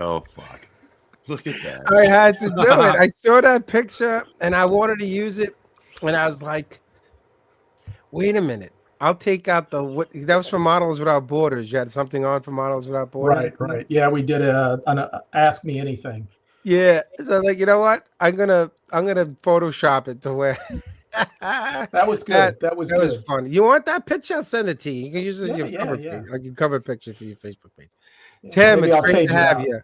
Oh, fuck. Look at that. I had to do it. I saw that picture and I wanted to use it. And I was like, wait a minute. I'll take out what that was for Models Without Borders. You had something on for Models Without Borders. Right. Yeah, we did an Ask Me Anything. Yeah. So I'm like, you know what? I'm gonna Photoshop it to where that was good. That was fun. You want that picture? I'll send it to you. You can use it as your cover page. I can cover picture for your Facebook page. Yeah, Tim, it's great to have you.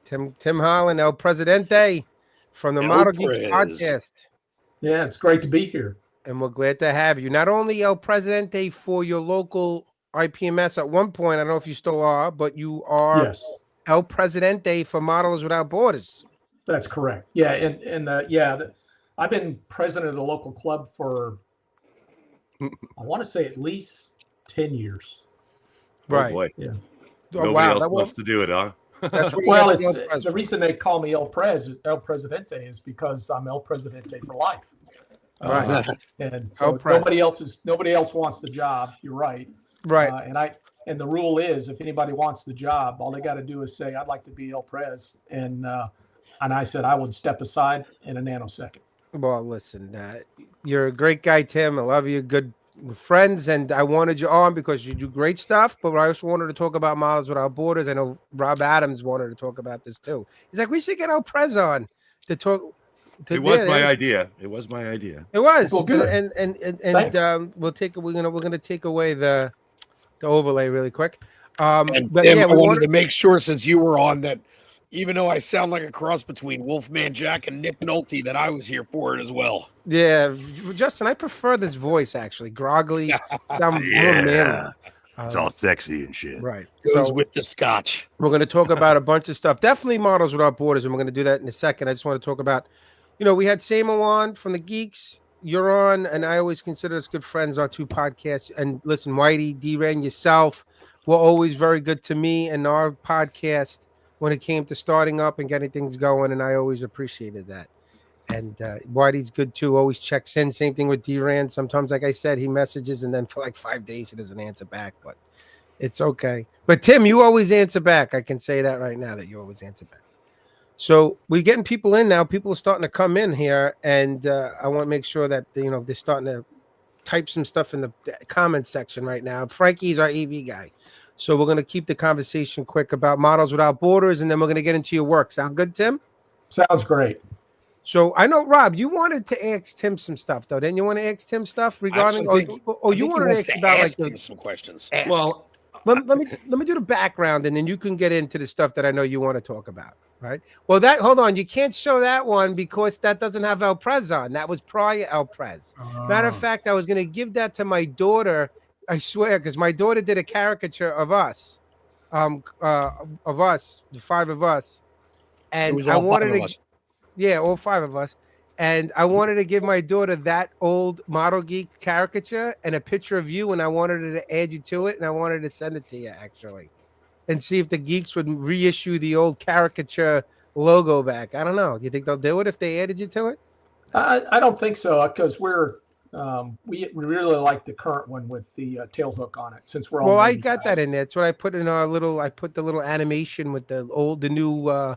Tim Holland, El Presidente from the Model Geeks podcast. Yeah, it's great to be here. And we're glad to have you. Not only El Presidente for your local IPMS at one point, I don't know if you still are, but you are El Presidente for Models Without Borders. That's correct. Yeah, and I've been president of the local club for, I want to say at least 10 years. Right. Oh boy. Yeah. Nobody else wants to do it, huh? That's well, it's the reason they call me El Presidente is because I'm El Presidente for life. Right. And so nobody else wants the job. You're right. Right. And the rule is, if anybody wants the job, all they got to do is say, "I'd like to be El Prez," and I said I would step aside in a nanosecond. Well, listen, you're a great guy, Tim. I love you. Good friends, and I wanted you on because you do great stuff. But I also wanted to talk about Models Without Borders. I know Rob Adams wanted to talk about this too. He's like, we should get El Prez on to talk. It was my idea. It was my idea. It was. Well, good. And we'll take. We're gonna take away the overlay really quick. And Tim, I wanted to make sure, since you were on, that even though I sound like a cross between Wolfman Jack and Nick Nolte, that I was here for it as well. Yeah, Justin, I prefer this voice actually. Groggly, sound more manly. It's all sexy and shit. Right. Goes with the scotch. We're going to talk about a bunch of stuff. Definitely Models Without Borders, and we're going to do that in a second. I just want to talk about, we had Samo on from the Geeks. You're on, and I always consider us good friends, our two podcasts. And listen, Whitey, D-Ren, yourself were always very good to me and our podcast when it came to starting up and getting things going, and I always appreciated that. And Whitey's good too, always checks in. Same thing with D-Ran. Sometimes, like I said, he messages, and then for like 5 days he doesn't answer back, but it's okay. But Tim, you always answer back. I can say that right now, that you always answer back. So we're getting people in now. People are starting to come in here, and I want to make sure that they're starting to type some stuff in the comment section right now. Frankie's our EV guy. So we're going to keep the conversation quick about Models Without Borders, and then we're going to get into your work. Sound good, Tim? Sounds great. So I know, Rob, you wanted to ask Tim some stuff, though. Didn't you want to ask Tim stuff regarding? You wanted to ask about some questions. Well, let me do the background, and then you can get into the stuff that I know you want to talk about. Right. Well, hold on. You can't show that one because that doesn't have El Prez on. That was prior El Prez. Matter of fact, I was going to give that to my daughter. I swear, because my daughter did a caricature of us, the five of us, and I wanted to. Yeah, all five of us. And I wanted to give my daughter that old Model Geek caricature and a picture of you, and I wanted her to add you to it, and I wanted to send it to you, actually, and see if the Geeks would reissue the old caricature logo back. I don't know. Do you think they'll do it if they added you to it? I don't think so, because we really like the current one with the tail hook on it, since we're all. Well, I got that in there. That's what I put in our little. I put the little animation with the new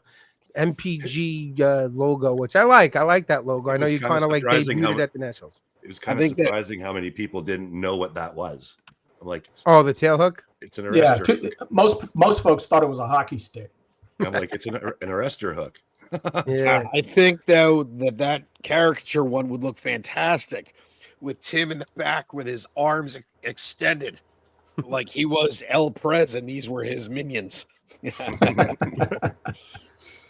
MPG logo, which I like. I like that logo. I know you kind of like debuted it at the Nationals. It was kind of surprising how many people didn't know what that was. I'm like, oh, the tail hook. It's an arrestor. Yeah, most folks thought it was a hockey stick. I'm like, it's an arrestor hook. Yeah, I think though that caricature one would look fantastic with Tim in the back with his arms extended, like he was El Prez and these were his minions.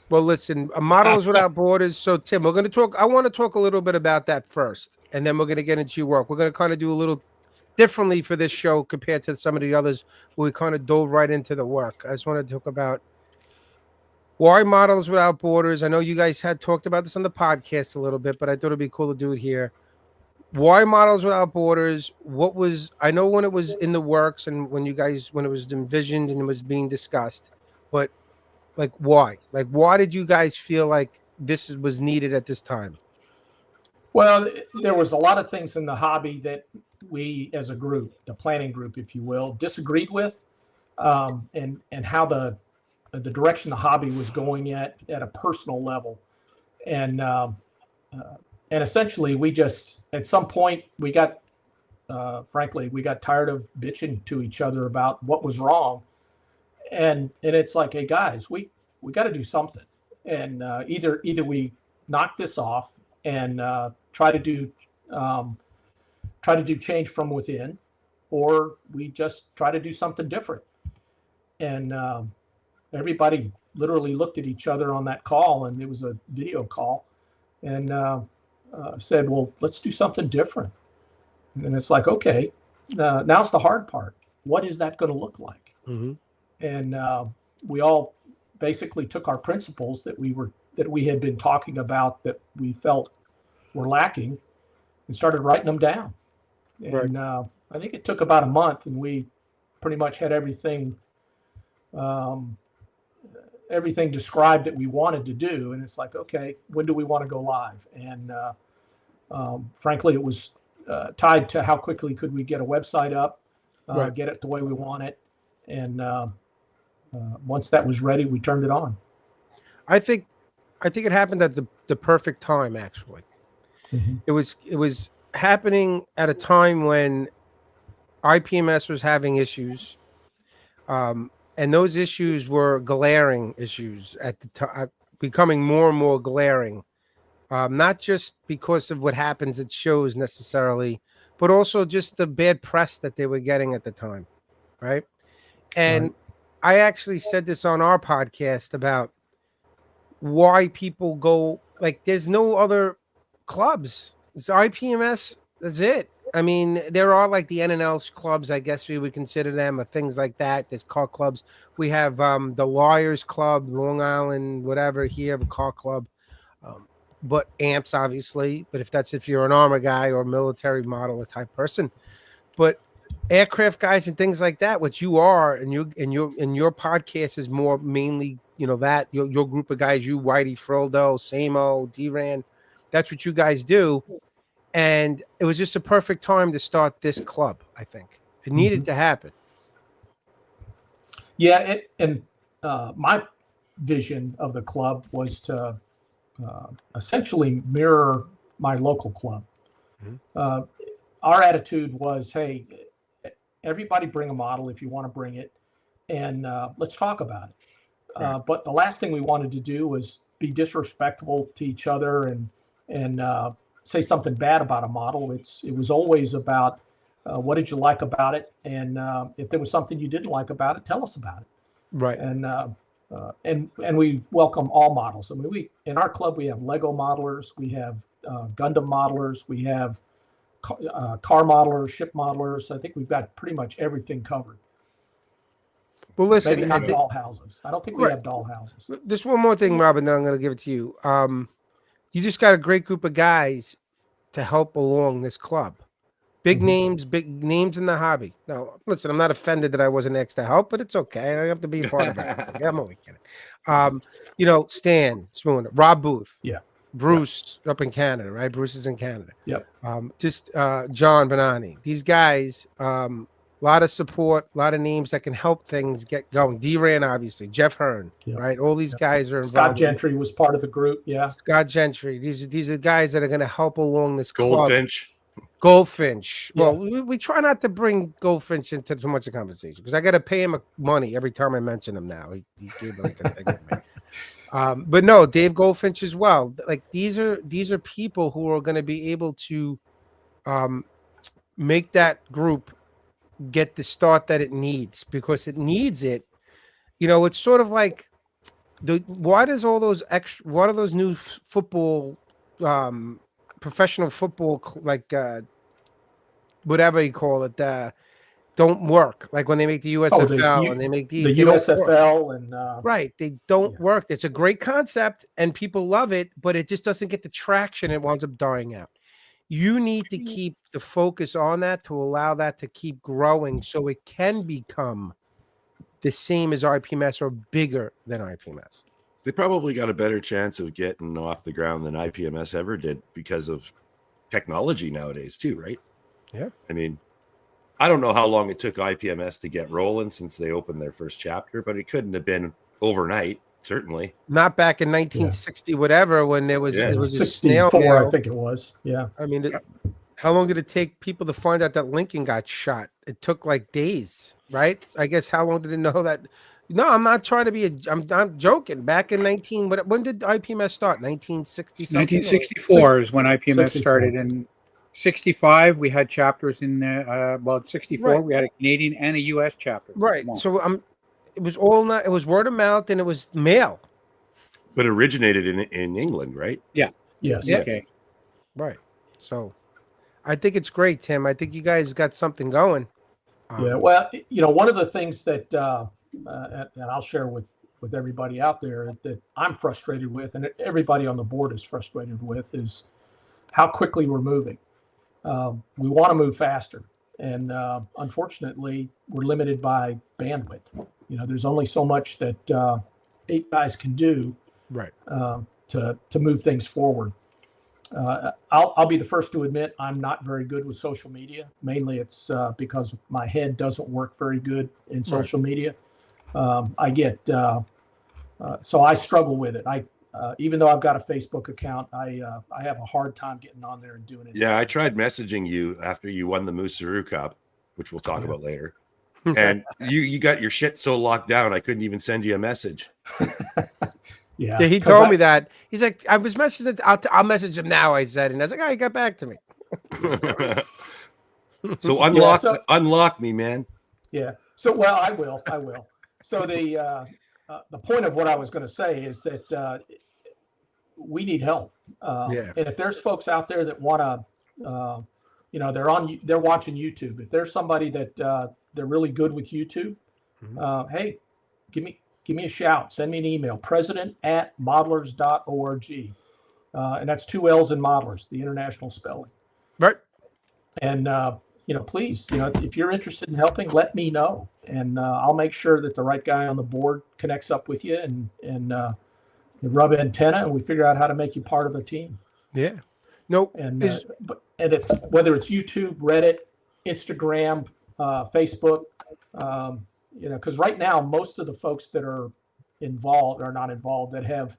Well, listen, Models Without Borders. So, Tim, we're going to talk. I want to talk a little bit about that first, and then we're going to get into your work. We're going to kind of do a little differently for this show compared to some of the others where we kind of dove right into the work. I just want to talk about why Models Without Borders. I know you guys had talked about this on the podcast a little bit, but I thought it'd be cool to do it here. Why Models Without Borders? I know when it was in the works and when it was envisioned and it was being discussed, but like why? Like why did you guys feel like this was needed at this time? Well, there was a lot of things in the hobby that we as a group, the planning group, if you will, disagreed with, and how the direction the hobby was going at a personal level. And essentially we just, at some point we got, frankly, we got tired of bitching to each other about what was wrong. And it's like, hey guys, we got to do something. And either we knock this off and try to do change from within, or we just try to do something different. And everybody literally looked at each other on that call, and it was a video call, and said, well, let's do something different. And it's like, okay, now's the hard part. What is that going to look like? Mm-hmm. And we all basically took our principles that we had been talking about that we felt were lacking and started writing them down. And right. I think it took about a month, and we pretty much had everything described that we wanted to do. And it's like, okay, when do we want to go live? And frankly, it was tied to how quickly could we get a website up, right. Get it the way we want it. And once that was ready, we turned it on. I think it happened at the perfect time, actually. Mm-hmm. It was happening at a time when IPMS was having issues, and those issues were glaring issues at the time, becoming more and more glaring, not just because of what happens at shows necessarily, but also just the bad press that they were getting at the time, right? And right. I actually said this on our podcast about why people go, like, there's no other clubs. It's IPMS. That's it. I mean, there are like the NNL clubs, I guess we would consider them, or things like that. There's car clubs. We have the Lawyers Club, Long Island, whatever, here, a car club. But amps, obviously. But if you're an armor guy or military modeler type person. But aircraft guys and things like that, what you are, and your podcast is more mainly, that your group of guys, you, Whitey, Frildo, Samo, D-Ran, that's what you guys do. And it was just a perfect time to start this club. I think it needed to happen. Yeah. My vision of the club was to essentially mirror my local club. Mm-hmm. Our attitude was, hey, everybody bring a model if you want to bring it, and let's talk about it. Right. But the last thing we wanted to do was be disrespectful to each other and say something bad about a model. It was always about what did you like about it, and if there was something you didn't like about it, tell us about it. Right. And we welcome all models. I mean, we in our club we have Lego modelers, we have Gundam modelers, we have car modelers, ship modelers. I think we've got pretty much everything covered. Well, listen, maybe not doll houses. I don't think we have doll houses. There's one more thing, Robin, that I'm going to give it to you. You just got a great group of guys to help along this club. Big names in the hobby. Now, listen, I'm not offended that I wasn't asked to help, but it's okay. I have to be a part of it. I'm only kidding. Stan Spoon, Rob Booth. Yeah. Bruce up in Canada, right? Bruce is in Canada. Yep. John Bonani. These guys, a lot of support, a lot of names that can help things get going. D-Ran, obviously. Jeff Hearn, right? All these guys are involved. Scott Gentry was part of the group, yeah. Scott Gentry. These are guys that are going to help along this club. Goldfinch. Goldfinch. Yeah. Well, we try not to bring Goldfinch into too much of conversation because I got to pay him money every time I mention him now. He gave like a thing with me. But no, Dave Goldfinch as well. Like these are people who are going to be able to make that group get the start that it needs because it needs it. You know, it's sort of like why does all those extra? What are those new football, professional football like whatever you call it, don't work. Like when they make the USFL and they make these, the USFL and right, they don't work. It's a great concept and people love it, but it just doesn't get the traction. It winds up dying out. You need to keep the focus on that to allow that to keep growing so it can become the same as IPMS or bigger than IPMS. They probably got a better chance of getting off the ground than IPMS ever did because of technology nowadays too, right? Yeah. I mean, I don't know how long it took IPMS to get rolling since they opened their first chapter, but it couldn't have been overnight, certainly. Not back in 1960, whatever, when it was a snail 64, mail. I think it was. Yeah. I mean, how long did it take people to find out that Lincoln got shot? It took like days, right? I guess how long did it know that? No, I'm not trying to be I'm joking. Back in when did IPMS start? 1960 something? 1964 is when IPMS 64. started. In 65, we had chapters in there. Well, 64, Right. we had a Canadian and a U.S. chapter. Right. So it was it was word of mouth and it was mail. But originated in England, right? Yeah. Yes. Yeah. Okay. Right. So I think it's great, Tim. I think you guys got something going. Yeah. Well, one of the things that, and I'll share with everybody out there that I'm frustrated with, and everybody on the board is frustrated with, is how quickly we're moving. We want to move faster, and unfortunately, we're limited by bandwidth. There's only so much that 8 guys can do, right, to move things forward. I'll be the first to admit I'm not very good with social media. Mainly, it's because my head doesn't work very good in social media. I get so I struggle with it. Even though I've got a Facebook account, I have a hard time getting on there and doing it. Yeah, I tried messaging you after you won the Moosaroo Cup, which we'll talk about later. And you got your shit so locked down, I couldn't even send you a message. Yeah, he told me that. He's like, I was messaging. I'll message him now. I said, and I was like, oh, he got back to me. So unlock me, man. Yeah. So I will. So the point of what I was going to say is that we need help. And if there's folks out there that want to, they're watching YouTube. If there's somebody that they're really good with YouTube, hey, give me a shout. Send me an email, president@modelers.org. And that's 2 L's in modelers, the international spelling. Right. And, please, if you're interested in helping, let me know. And I'll make sure that the right guy on the board connects up with you and rub antenna, and we figure out how to make you part of the team. Yeah. No. And it's whether it's YouTube, Reddit, Instagram, Facebook, because right now most of the folks that are involved or not involved that have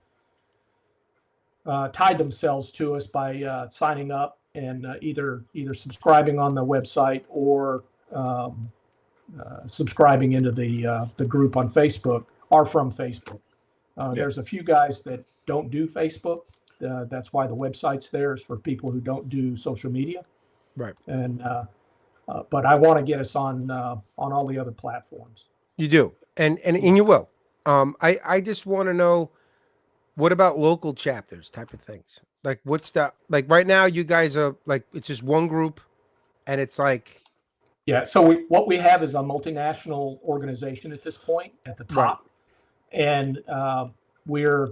tied themselves to us by signing up and either subscribing on the website or subscribing into the group on Facebook are from Facebook. There's a few guys that don't do Facebook. That's why the website's there, is for people who don't do social media. Right. And but I want to get us on all the other platforms. You do, and you will. I just want to know, what about local chapters, type of things? Like, what's that? Like right now, you guys are like, it's just one group, and it's like. Yeah. So what we have is a multinational organization at this point at the top, and we're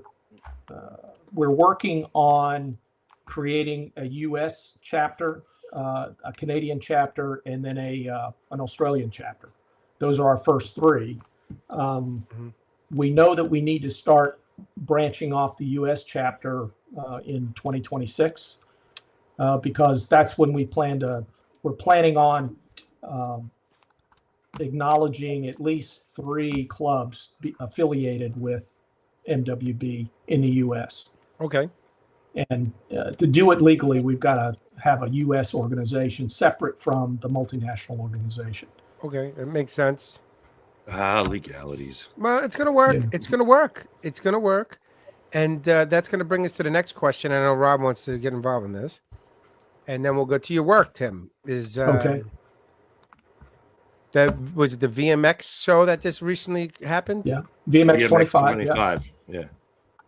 working on creating a U.S. chapter, a Canadian chapter, and then an Australian chapter. Those are our first 3. We know that we need to start branching off the U.S. chapter in 2026 because that's when we're planning on acknowledging at least 3 clubs affiliated with MWB in the U.S. Okay. And to do it legally, we've got have a U.S. organization separate from the multinational organization. Okay, it makes sense. Legalities. Well, it's going to work. Yeah. It's going to work. It's going to work. And that's going to bring us to the next question. I know Rob wants to get involved in this. And then we'll go to your work, Tim. Is Okay. was it the VMX show that this recently happened? Yeah. VMX 25. Yeah. 25. Yeah.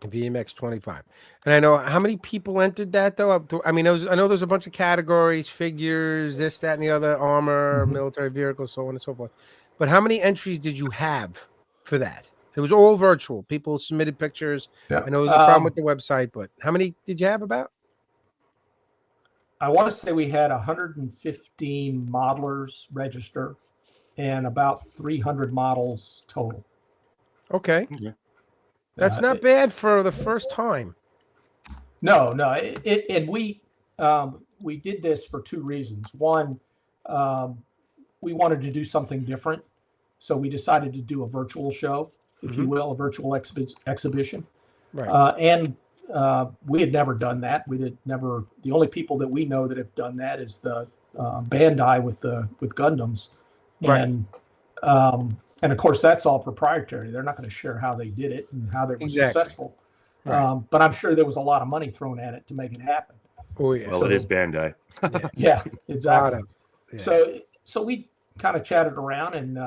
VMX 25. And I know how many people entered that, though. I mean, I know there's a bunch of categories, figures, this, that, and the other, armor, military vehicles, so on and so forth. But how many entries did you have for that? It was all virtual. People submitted pictures. Yeah. I know there's a problem with the website, but how many did you have about? I want to say we had 115 modelers register and about 300 models total. Okay. Yeah. That's not bad for the first time. No. And we did this for two reasons. One, we wanted to do something different, so we decided to do a virtual show, if you will, a virtual exhibition. Right. And we had never done that. The only people that we know that have done that is the Bandai with Gundams, Right. and of course that's all proprietary. They're not going to share how they did it and how they were successful. Right. But I'm sure there was a lot of money thrown at it to make it happen. Oh yeah. Well, it is Bandai. Yeah, exactly. Yeah. So we kind of chatted around, and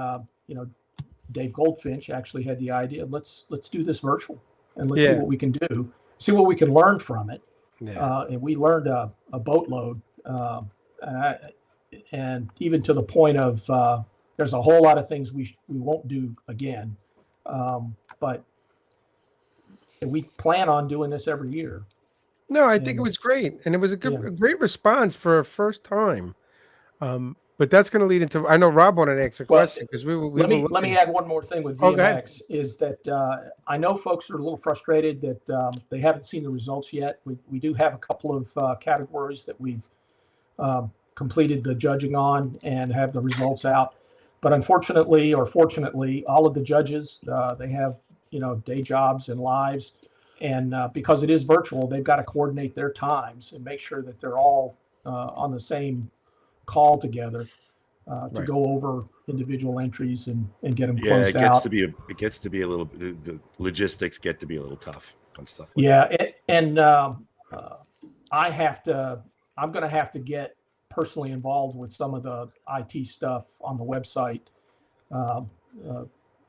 Dave Goldfinch actually had the idea. Let's do this virtual, and let's see what we can do. See what we can learn from it. Yeah. And we learned a boatload, and even to the point of there's a whole lot of things we won't do again, but we plan on doing this every year. No, I think it was great, and it was a great response for a first time. But that's going to lead into. I know Rob wanted to ask a question because let me add one more thing with VMX is that I know folks are a little frustrated that they haven't seen the results yet. We do have a couple of categories that we've completed the judging on and have the results out. But unfortunately, or fortunately, all of the judges they have day jobs and lives, and because it is virtual, they've got to coordinate their times and make sure that they're all on the same call together to go over individual entries and get them closed out. It gets to be a little. The logistics get to be a little tough on stuff. I'm going to have to get personally involved with some of the IT stuff on the website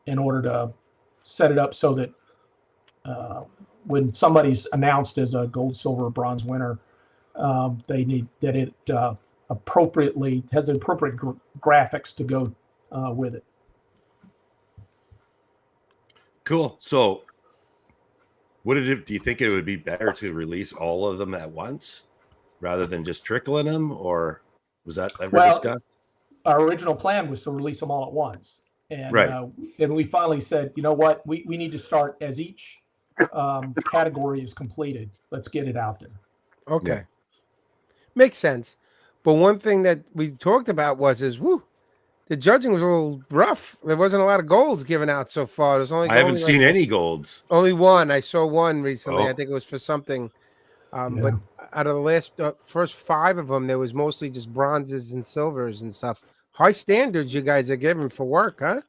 in order to set it up so that when somebody's announced as a gold, silver, or bronze winner, they need that it appropriately has appropriate graphics to go with it. Cool. So, do you think it would be better to release all of them at once rather than just trickling them, or was that ever discussed? Our original plan was to release them all at once, and and we finally said, you know what, we need to start as each category is completed. Let's get it out there. Okay, makes sense. But one thing that we talked about was the judging was a little rough. There wasn't a lot of golds given out so far. There's only I haven't seen any golds. Only one. I saw one recently. Oh. I think it was for something. But out of the last first 5 of them, there was mostly just bronzes and silvers and stuff. High standards you guys are giving for work, huh?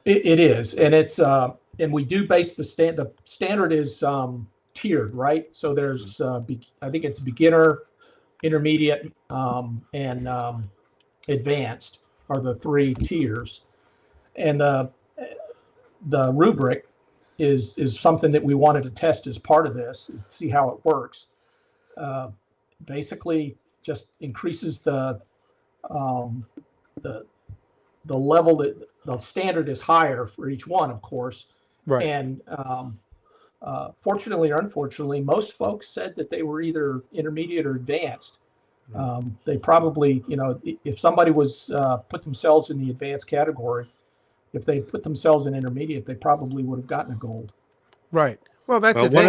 It is, and it's and we do base the standard is tiered, right? So there's I think it's beginner, intermediate, and advanced are the 3 tiers, and the rubric is something that we wanted to test as part of this, see how it works. Basically, just increases the level that the standard is higher for each one, of course. Right. And fortunately or unfortunately, most folks said that they were either intermediate or advanced. They probably, if somebody was put themselves in the advanced category, if they put themselves in intermediate, they probably would have gotten a gold. Right. Well, that's one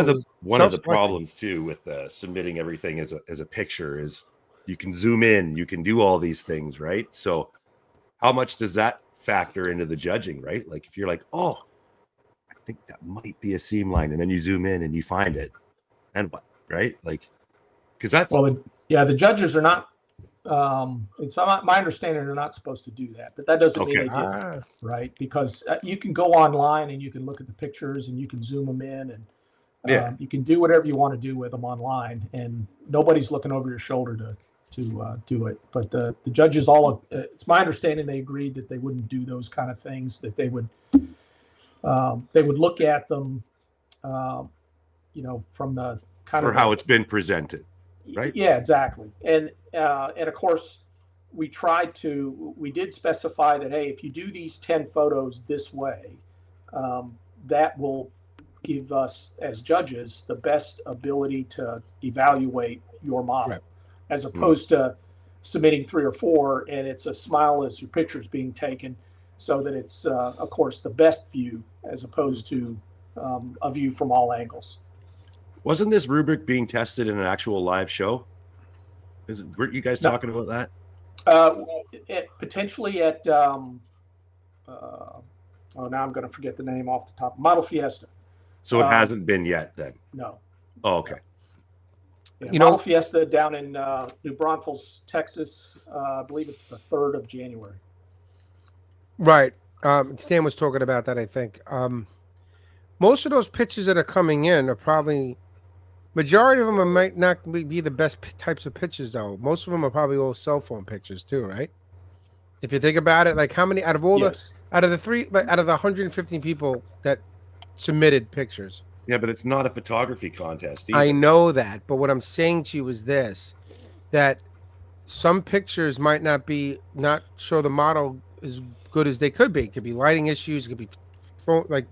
of the problems too with submitting everything as a picture is you can zoom in, you can do all these things, right? So how much does that factor into the judging, right? Like if you're like, oh, I think that might be a seam line, and then you zoom in and you find it, and what, right? Like, because that's Yeah, the judges are not. It's my understanding they're not supposed to do that, but that doesn't mean they didn't, right? Because you can go online and you can look at the pictures and you can zoom them in and you can do whatever you want to do with them online, and nobody's looking over your shoulder to do it. But the judges it's my understanding they agreed that they wouldn't do those kind of things. That they would look at them, from the kind of how it's been presented. Right. Yeah, exactly. And of course, we did specify that, hey, if you do these 10 photos this way, that will give us as judges the best ability to evaluate your model, right, as opposed to submitting 3 or 4 and it's a smile as your picture's being taken, so that it's, of course, the best view as opposed to a view from all angles. Wasn't this rubric being tested in an actual live show? Weren't you guys talking about that? Potentially at, now I'm going to forget the name off the top. Model Fiesta. So it hasn't been yet then? No. Oh, okay. Yeah, Model Fiesta down in New Braunfels, Texas. I believe it's the 3rd of January. Right. Stan was talking about that, I think. Most of those pictures that are coming in are probably... Majority of them might not be the best types of pictures, though. Most of them are probably all cell phone pictures, too, right? If you think about it, like how many out of the 115 people that submitted pictures? Yeah, but it's not a photography contest either. I know that, but what I'm saying to you is this: that some pictures might not show the model as good as they could be. It could be lighting issues. It could be like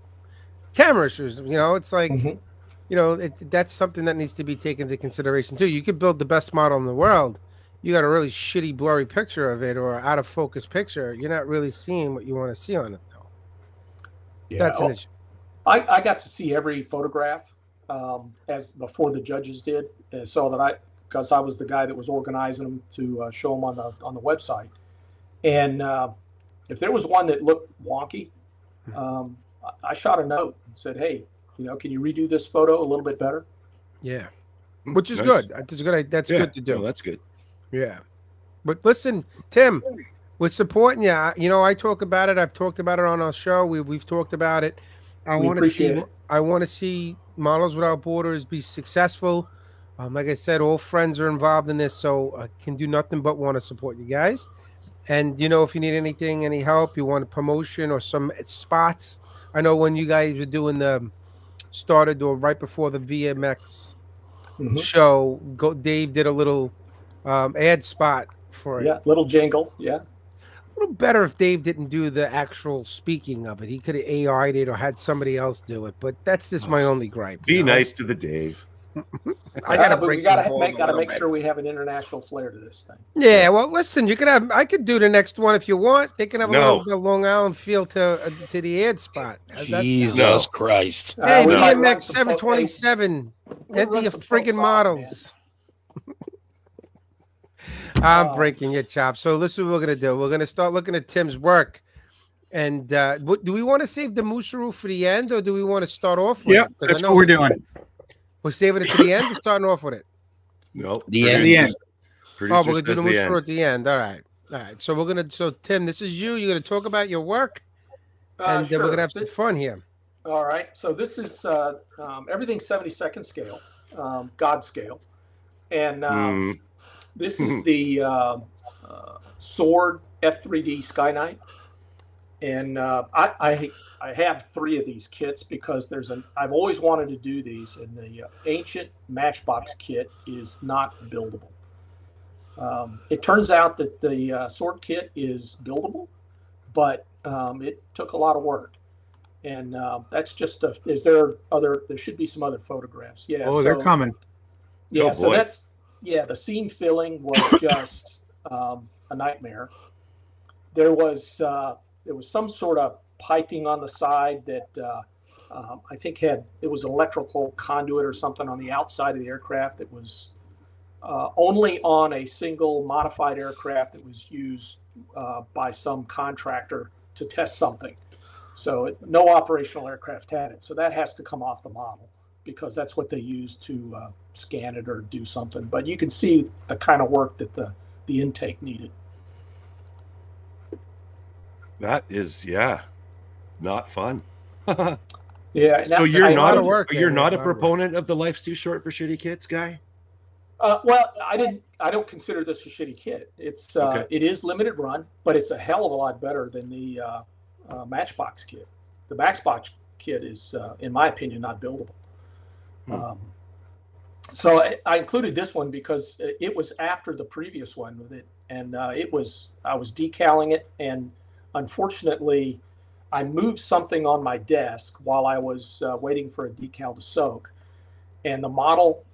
camera issues. It's like. Mm-hmm. That's something that needs to be taken into consideration too. You could build the best model in the world. You got a really shitty, blurry picture of it or out of focus picture. You're not really seeing what you want to see on it, though. Yeah, that's an issue. I got to see every photograph as before the judges did, so that because I was the guy that was organizing them to show them on the website. And if there was one that looked wonky, I shot a note and said, "Hey, can you redo this photo a little bit better?" Yeah, which is good. That's good. That's good to do. No, that's good. Yeah, but listen, Tim, we're supporting you. I talk about it. I've talked about it on our show. We've talked about it. I want to see Models Without Borders be successful. Like I said, all friends are involved in this, so I can do nothing but want to support you guys. And if you need anything, any help, you want a promotion or some spots. I know when you guys were doing started or right before the VMX show, Dave did a little ad spot for it. Yeah, little jingle. Yeah. A little better if Dave didn't do the actual speaking of it. He could have AI'd it or had somebody else do it, but that's just my only gripe. Be nice to the Dave. We gotta make sure we have an international flair to this thing. Yeah, well, listen, I could do the next one if you want. They can have a little Long Island feel to the ad spot. Jesus Christ! Hey, VMX 727, enter your friggin' models. I'm breaking your chops. So this is what we're gonna do. We're gonna start looking at Tim's work. And do we want to save the Mooseroo for the end, or do we want to start off with it? That's what we're doing. We're saving it to the end or starting off with it? No. The end. We're going to do the Mooseroo at the end. All right. So Tim, this is you. You're going to talk about your work. And sure. We're going to have some fun here. All right. So this is everything's 72nd scale, God scale. And this is the Sword F3D Sky Knight. And I have 3 of these kits because I've always wanted to do these, and the ancient Matchbox kit is not buildable. It turns out that the sword kit is buildable, but it took a lot of work. And that's just there should be some other photographs. Yeah. Oh, they're coming. Yeah. So the seam filling was just a nightmare. There was some sort of piping on the side that I think it was an electrical conduit or something on the outside of the aircraft that was only on a single modified aircraft that was used by some contractor to test something. So no operational aircraft had it. So that has to come off the model. because that's what they use to scan it or do something. But you can see the kind of work that the intake needed. That is, not fun. Yeah. So you're a lot not of work, you're man. not A a lot of work. proponent of the Life's Too Short for Shitty Kits guy? Well, I don't consider this a shitty kit. It's Okay. it is limited run, but it's a hell of a lot better than the Matchbox kit. The Matchbox kit is, in my opinion, not buildable. So I included this one because it was after the previous one with it, and I was decaling it, and unfortunately, I moved something on my desk while I was waiting for a decal to soak, and the model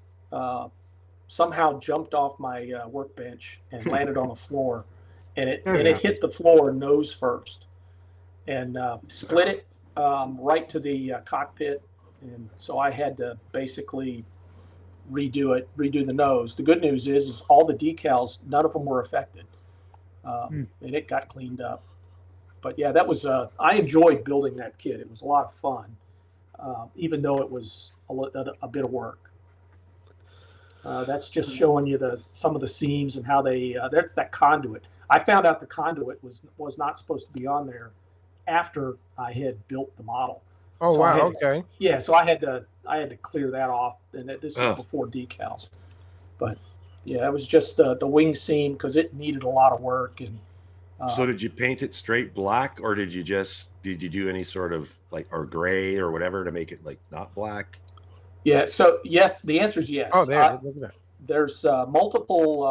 somehow jumped off my workbench and landed on the floor, and it hit the floor nose first, and split it right to the cockpit, and so I had to basically redo the nose. The good news is all the decals, none of them were affected, and it got cleaned up. But yeah, that was I enjoyed building that kit. It was a lot of fun, even though it was a bit of work. That's just showing you some of the seams and how they. That's that conduit. I found out the conduit was not supposed to be on there after I had built the model. Oh, So wow. Okay. Yeah, so I had to clear that off, and this is before decals. But yeah, it was just the wing seam because it needed a lot of work. And so did you paint it straight black, or did you do any sort of or gray or whatever to make it not black? Yeah. So yes, the answer is yes. Oh, there. Look at that. There's multiple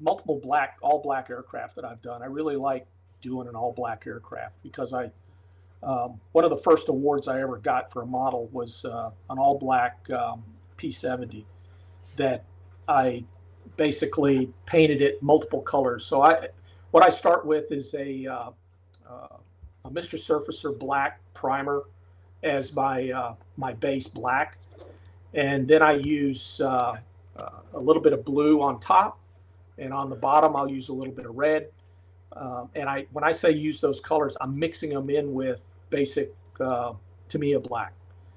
all black aircraft that I've done. I really like doing an all black aircraft because one of the first awards I ever got for a model was an all black P-70 that I basically painted it multiple colors. So what I start with is a Mr. Surfacer black primer as my base black, and then I use a little bit of blue on top, and on the bottom I'll use a little bit of red. And when I say use those colors, I'm mixing them in with basic Tamiya black.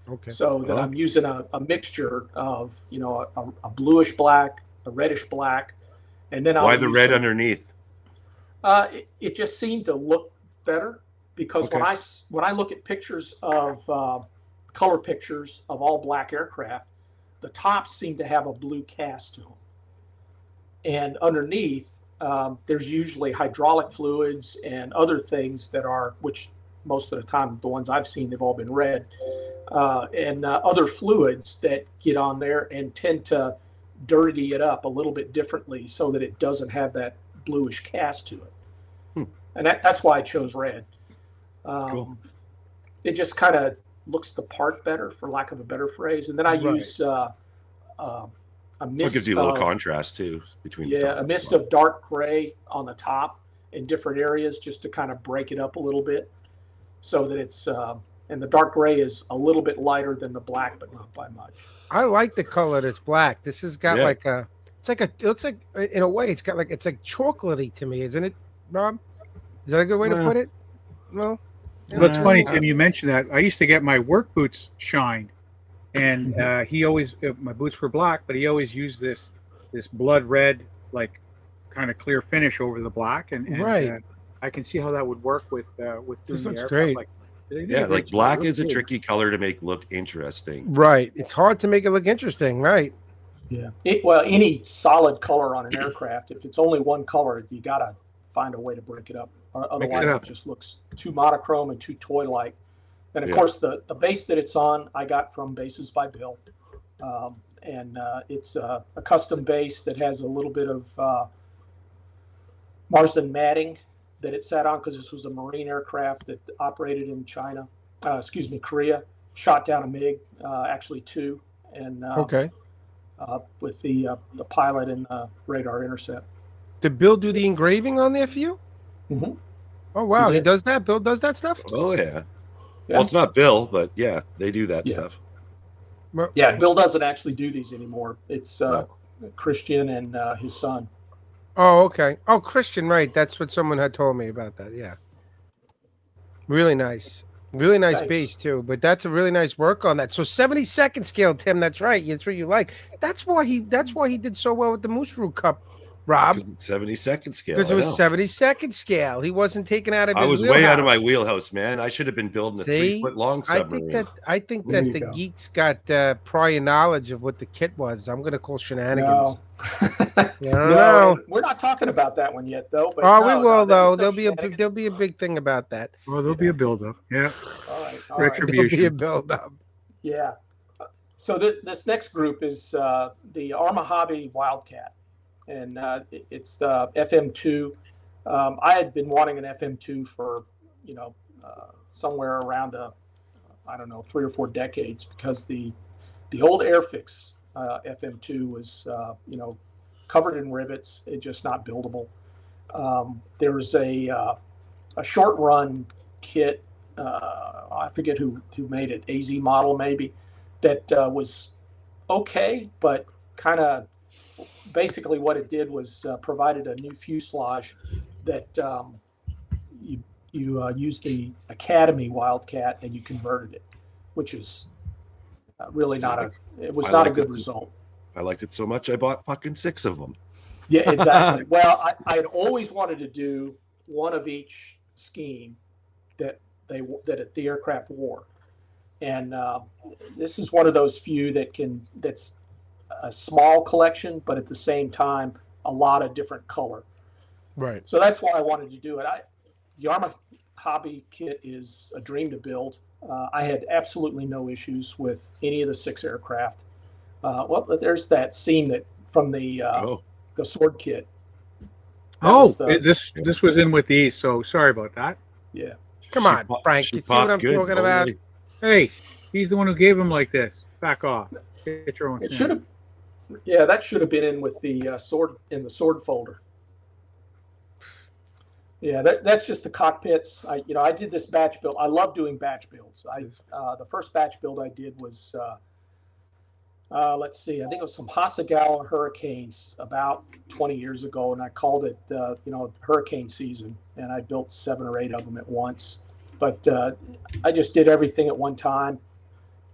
Okay. So that I'm using a mixture of a bluish black, a reddish black, and then why the red underneath? It just seemed to look better because when I look at pictures of color pictures of all black aircraft, the tops seem to have a blue cast to them, and underneath there's usually hydraulic fluids and other things which most of the time the ones I've seen, they've all been red, and other fluids that get on there and tend to dirty it up a little bit differently so that it doesn't have that bluish cast to it. And that's why I chose red. Cool. It just kind of looks the part better, for lack of a better phrase. And then I use a mist. It gives you a little contrast too between a mist of dark gray on the top in different areas just to kind of break it up a little bit, so that it's and the dark gray is a little bit lighter than the black, but not by much. I like the color that's black. This has got it looks like in a way it's like chocolatey to me, isn't it, Rob? Is that a good way to put it? No. That's funny, Tim. You mentioned that. I used to get my work boots shined, and he always my boots were black, but he always used this blood red, kind of clear finish over the black, and right. I can see how that would work with doing this the looks aircraft. great. Black is a tricky color to make look interesting. Right. It's hard to make it look interesting, right? Yeah. Any solid color on an aircraft, if it's only one color, you gotta find a way to break it up. Otherwise, it just looks too monochrome and too toy-like. And of course, the base that it's on, I got from Bases by Bill, and it's a custom base that has a little bit of Marsden matting that it sat on because this was a Marine aircraft that operated in Korea. Shot down a MiG, actually two, and with the pilot and the radar intercept. Did Bill do the engraving on there for you? Mm-hmm. Oh wow, he does that. Bill does that stuff. Oh yeah. Well, it's not Bill, but yeah, they do that stuff. Yeah, Bill doesn't actually do these anymore. It's Christian and his son. Oh, okay. Oh, Christian, right. That's what someone had told me about that. Yeah. Really nice. Really nice Thanks. base too, but that's a really nice work on that. So 72nd scale, Tim. That's right. That's what you like. That's why he did so well with the Moose Root Cup, Rob. Because it's 72nd scale. Because it was 72nd scale. He wasn't taken out of I his was wheelhouse. way out of my wheelhouse, man. I should have been building a See? 3-foot long submarine. I think There that you the go. geeks got prior knowledge of what the kit was. I'm gonna call shenanigans. No. I don't No, know. and we're not talking about that one yet, though. But Oh, no, we no, will there was though. no There'll be a big thing about that. Well, there'll be a buildup. Yeah. All right, all Retro- right. There'll be a Retribution. build up. Yeah. So this next group is the Arma Hobby Wildcat, and it's the FM2. I had been wanting an FM2 for somewhere around I don't know, 3 or 4 decades, because the old Airfix FM2 was covered in rivets. It's just not buildable. There's a short run kit. I forget who made it. AZ Model maybe, that was okay, but kind of basically what it did was provided a new fuselage that you used the Academy Wildcat and you converted it, which is really not a good result. I liked it so much I bought fucking 6 of them. Yeah, exactly. Well, I had always wanted to do one of each scheme that the aircraft wore, and this is one of those few that's a small collection, but at the same time a lot of different color. Right. So that's why I wanted to do it. The Arma Hobby kit is a dream to build. I had absolutely no issues with any of the 6 aircraft. Well, there's that scene that from the sword kit. This was in with these, so sorry about that. Yeah. Come on, Frank. You see what I'm talking about? Hey, he's the one who gave him like this. Back off. Get your own. It should have. Yeah, that should have been in with the sword in the sword folder. Yeah, that's just the cockpits. I did this batch build. I love doing batch builds. The first batch build I did was let's see, I think it was some Hasagawa Hurricanes about 20 years ago, and I called it hurricane season, and I built 7 or 8 of them at once. But I just did everything at one time.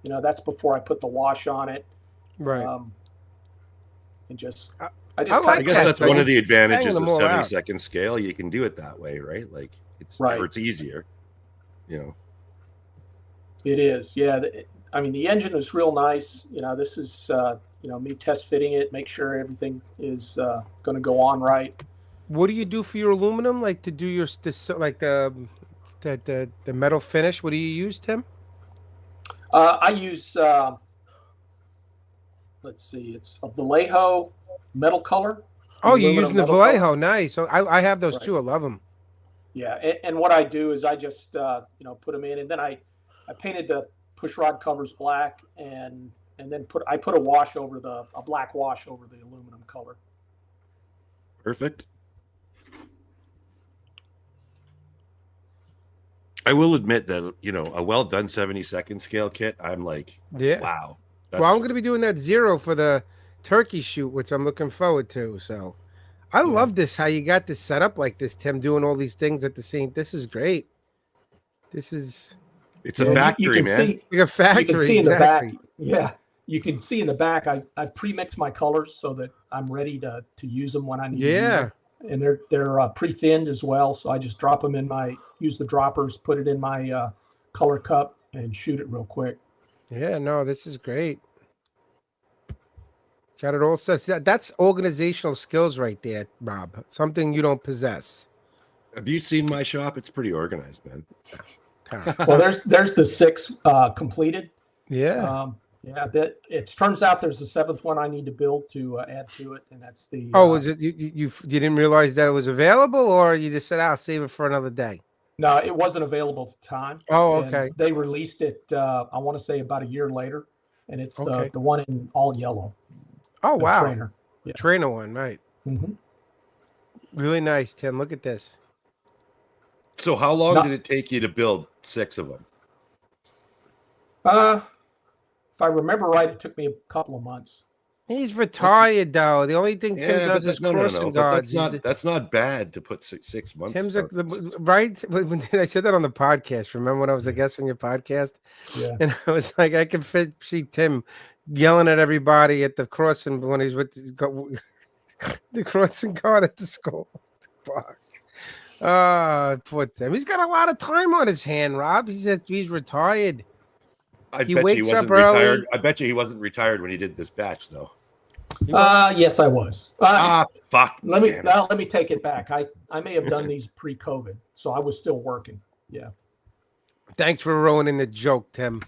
That's before I put the wash on it. Right. And just I guess that's one of the advantages of 72nd scale. You can do it that way, right? Like it's easier. It is, yeah. I mean, the engine is real nice. This is me test fitting it, make sure everything is going to go on right. What do you do for your aluminum? Like to do the metal finish? What do you use, Tim? I use let's see, it's a Vallejo metal color. Oh, you're using the Vallejo. Nice. So I have those too. I love them. Yeah, and what I do is I just put them in, and then I painted the push rod covers black, and then I put a black wash over the aluminum color. Perfect. I will admit that a well done 72nd scale kit, I'm like, wow. Well, I'm going to be doing that 0 for the turkey shoot, which I'm looking forward to. So I love this, how you got this set up like this, Tim, doing all these things at the same. This is great. It's a factory, man. Like a factory. You can see in the back. Yeah, you can see in the back. I pre-mix my colors so that I'm ready to use them when I need to use them. And they're pre-thinned as well, so I just drop them use the droppers, put it in my color cup, and shoot it real quick. Yeah, no, this is great. Got it all set. That's organizational skills right there, Rob. Something you don't possess. Have you seen my shop? It's pretty organized, man. Well, there's the 6 completed. Yeah. It turns out there's a 7th one I need to build to add to it, and that's the. Was it you didn't realize that it was available, or you just said I'll save it for another day? No, it wasn't available at the time. Oh, okay. They released it. I want to say about a year later, and it's the one in all yellow. Oh wow, trainer. Yeah. Trainer one, right? Mm-hmm. Really nice, Tim. Look at this. So, how long did it take you to build 6 of them? If I remember right, it took me a couple of months. He's retired though. The only thing Tim does is no, crossing but guards. that's not bad to put 6 months. Tim's right. When I said that on the podcast. Remember when I was a guest on your podcast? Yeah. And I was like, I can see Tim yelling at everybody at the crossing when he's with the crossing guard at the school. Fuck. Poor Tim. He's got a lot of time on his hand, Rob. He's retired. I bet you he wasn't retired. I bet you he wasn't retired when he did this batch, though. Yes, I was. Fuck. Let me take it back. I may have done these pre-COVID, so I was still working. Yeah. Thanks for ruining the joke, Tim.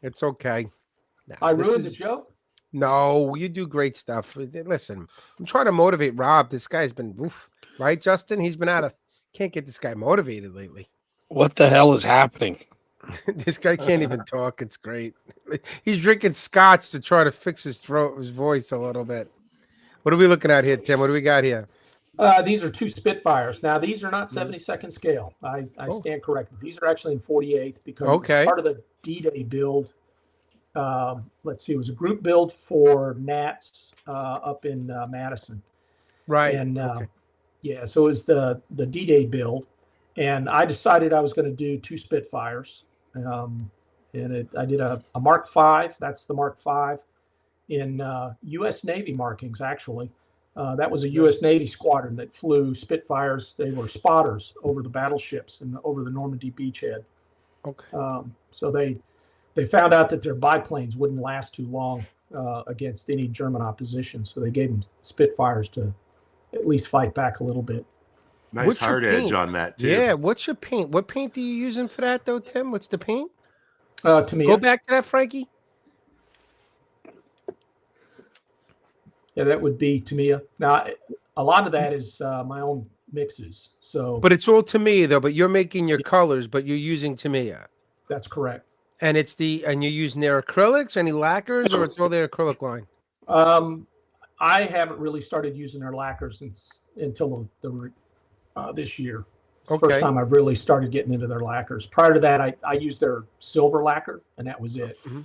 It's okay. I ruined the joke? No, you do great stuff. Listen, I'm trying to motivate Rob. This guy's been right, Justin? He's been can't get this guy motivated lately. What the hell is happening? This guy can't even talk. It's great. He's drinking scotch to try to fix his voice a little bit. What are we looking at here, Tim? What do we got here? These are 2 Spitfires. Now, these are not 72nd scale. I stand corrected. These are actually in 48 because it's part of the D-Day build. Let's see. It was a group build for Nats up in Madison. Right. And yeah, so it was the D-Day build. And I decided I was going to do 2 Spitfires. I did a Mark V. That's the Mark V in U.S. Navy markings, actually. That was a U.S. Navy squadron that flew Spitfires. They were spotters over the battleships and over the Normandy beachhead. Okay. So they found out that their biplanes wouldn't last too long against any German opposition. So they gave them Spitfires to at least fight back a little bit. Nice hard edge on that, too. Yeah, what's your paint? What paint are you using for that, though, Tim? What's the paint? Tamiya. Go back to that, Frankie. Yeah, that would be Tamiya. Now, a lot of that is my own mixes. But it's all Tamiya, though. But you're making your colors, but you're using Tamiya. That's correct. And you're using their acrylics, any lacquers, or it's all their acrylic line? I haven't really started using their lacquers until this year. It's the first time I've really started getting into their lacquers. Prior to that, I used their silver lacquer, and that was it. Mm-hmm.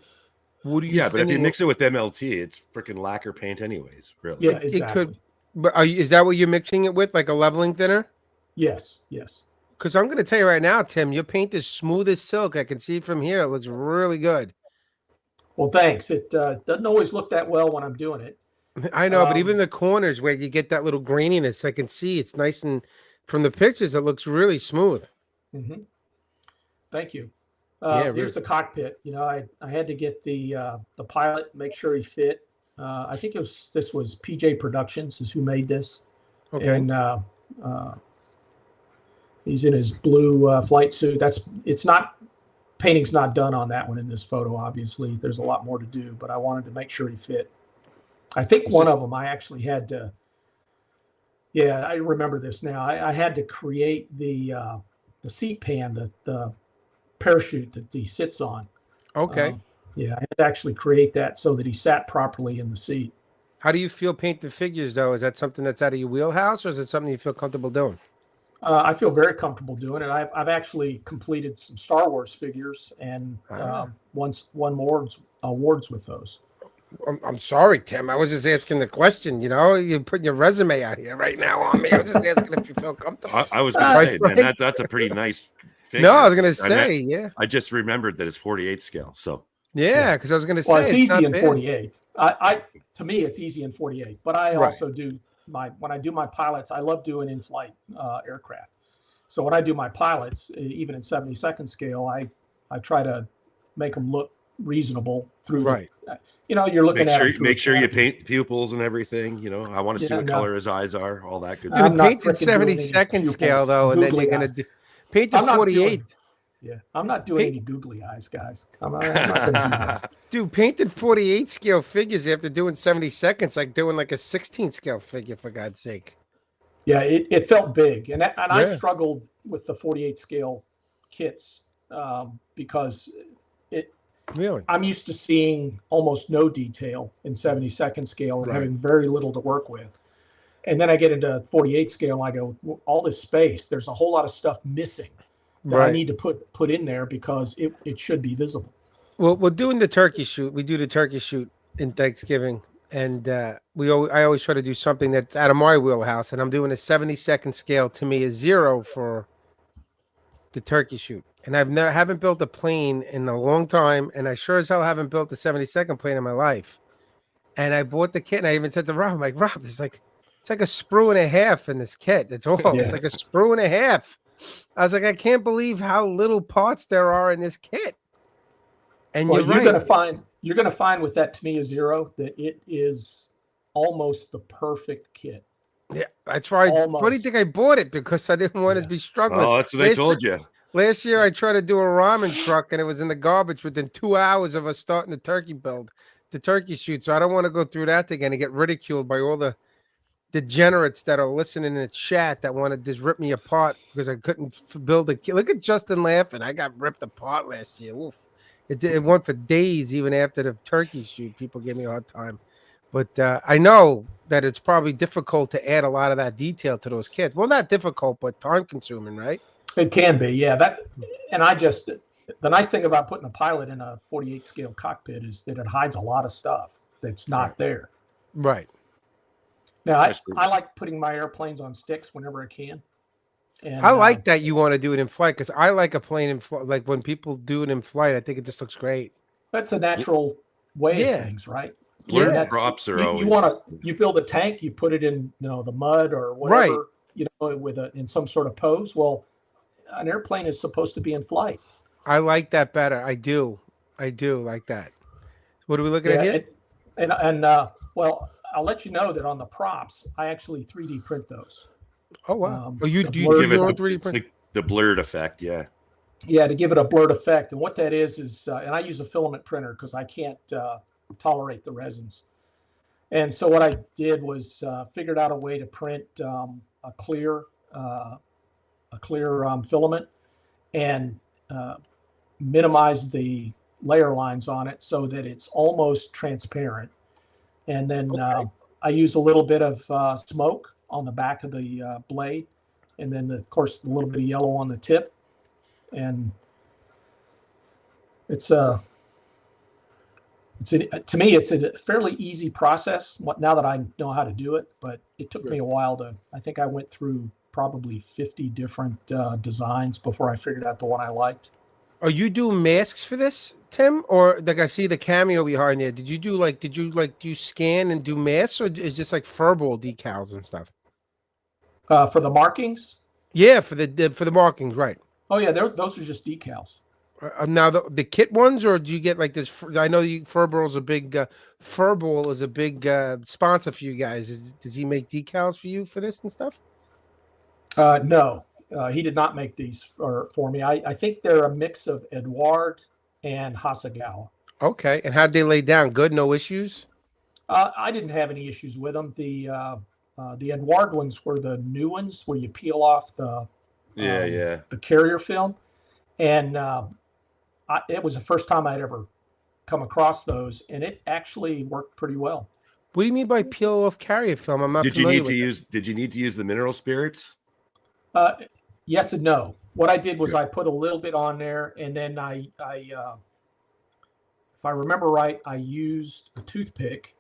But if you mix it with MLT, it's freaking lacquer paint anyways, really. Yeah, exactly. It could. But is that what you're mixing it with, like a leveling thinner? Yes. Because I'm going to tell you right now, Tim, your paint is smooth as silk. I can see it from here. It looks really good. Well, thanks. It doesn't always look that well when I'm doing it. I know, but even the corners where you get that little graininess, I can see it's nice, and from the pictures, it looks really smooth. Mm-hmm. Thank you. Here's the cockpit. I had to get the pilot, make sure he fit. I think this was PJ Productions is who made this. Okay. And he's in his blue flight suit. Painting's not done on that one in this photo. Obviously, there's a lot more to do, but I wanted to make sure he fit. I think one of them I actually had to. Yeah, I remember this now. I had to create the seat pan, the parachute that he sits on. Okay. Yeah, I had to actually create that so that he sat properly in the seat. How do you feel painting figures, though? Is that something that's out of your wheelhouse, or is it something you feel comfortable doing? I feel very comfortable doing it. I've actually completed some Star Wars figures and won more awards with those. I'm sorry, Tim. I was just asking the question. You're putting your resume out here right now on me. I was just asking if you feel comfortable. I was going to say, man, that's a pretty nice figure. No, I was going to say, yeah. I just remembered that it's 48 scale. So yeah, because I was going to say it's easy in 48. To me, it's easy in 48. But I also do when I do my pilots, I love doing in-flight aircraft. So when I do my pilots, even in 72nd scale, I try to make them look reasonable through you're looking make sure you paint the pupils and everything. I want to see what color his eyes are, all that good stuff. stuff. Paint at 72nd scale though, and then you're gonna paint at 48. I'm not doing any googly eyes, guys. I'm not gonna do that. Dude, painted 48 scale figures after doing 72nd, like doing like a 16 scale figure, for God's sake. Yeah, it felt big, and I struggled with the 48 scale kits because I'm used to seeing almost no detail in 72nd scale and having very little to work with. And then I get into 48 scale and I go, all this space, there's a whole lot of stuff missing that I need to put in there because it should be visible. Well, we're doing the turkey shoot. We do the turkey shoot in Thanksgiving. And I always try to do something that's out of my wheelhouse, and I'm doing a 70-second scale. To me, is 0 for the turkey shoot. And haven't built a plane in a long time, and I sure as hell haven't built a 70-second plane in my life. And I bought the kit, and I even said to Rob, I'm like, Rob, it's like a sprue and a half in this kit. That's all. Yeah. It's like a sprue and a half. I was like, I can't believe how little parts there are in this kit. And Well, you're right. You're gonna find with that Tamiya 0 that it is almost the perfect kit. Yeah, I tried. Almost. What do you think I bought it? Because I didn't want to be struggling. Oh, that's what I told you. Last year, I tried to do a ramen truck, and it was in the garbage within 2 hours of us starting the turkey shoot. So I don't want to go through that again and get ridiculed by all the degenerates that are listening in the chat that want to just rip me apart because I couldn't build a kit. Look at Justin laughing. I got ripped apart last year. Oof. It went for days, even after the turkey shoot. People gave me a hard time. But I know that it's probably difficult to add a lot of that detail to those kits. Well, not difficult, but time consuming, right? It can be, yeah. The nice thing about putting a pilot in a 48 scale cockpit is that it hides a lot of stuff that's not there. Right. Now, I like putting my airplanes on sticks whenever I can. And, I like that you want to do it in flight because I like a plane in flight. Like when people do it in flight, I think it just looks great. That's a natural way of things, right? Blurred props are always. You build a tank, you put it in the mud or whatever, in some sort of pose. Well, an airplane is supposed to be in flight. I like that better. I do like that. What are we looking at here? Well, I'll let you know that on the props, I actually 3D print those. Oh wow! Do you give it 3D print? Like the blurred effect, yeah. Yeah, to give it a blurred effect, and what that is, and I use a filament printer because I can't tolerate the resins. And so what I did was figured out a way to print a clear filament and minimize the layer lines on it so that it's almost transparent. And then I use a little bit of smoke on the back of the blade, and then of course a little bit of yellow on the tip. And to me, it's a fairly easy process now that I know how to do it, but it took me a while I think I went through probably 50 different designs before I figured out the one I liked. Are you doing masks for this, Tim? Or like I see the cameo behind there. Did you scan and do masks, or is this like furball decals and stuff? For the markings? Yeah, for the markings, right. Oh yeah, those are just decals. Now the kit ones, or do you get like this? I know Furball is a big sponsor for you guys. Does he make decals for you for this and stuff? No, he did not make these for me. I think they're a mix of Eduard and Hasegawa. Okay, and how'd they lay down? Good, no issues? I didn't have any issues with them. The Eduard ones were the new ones where you peel off the carrier film, and it was the first time I'd ever come across those, and it actually worked pretty well. What do you mean by peel off carrier film? I'm not familiar with it. Did you need to use the mineral spirits? Yes and no. What I did was I put a little bit on there, and then I if I remember right, I used a toothpick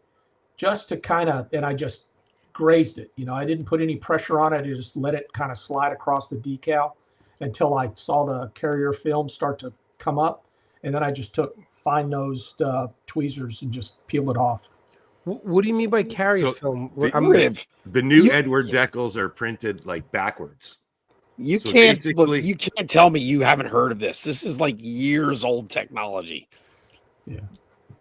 just to and I just grazed it. I didn't put any pressure on it. I just let it kind of slide across the decal until I saw the carrier film start to come up, and then I just took fine-nosed tweezers and just peeled it off. What do you mean by carrier film? The new Edward decals are printed like backwards. You can't tell me you haven't heard of this. This is like years old technology. Yeah.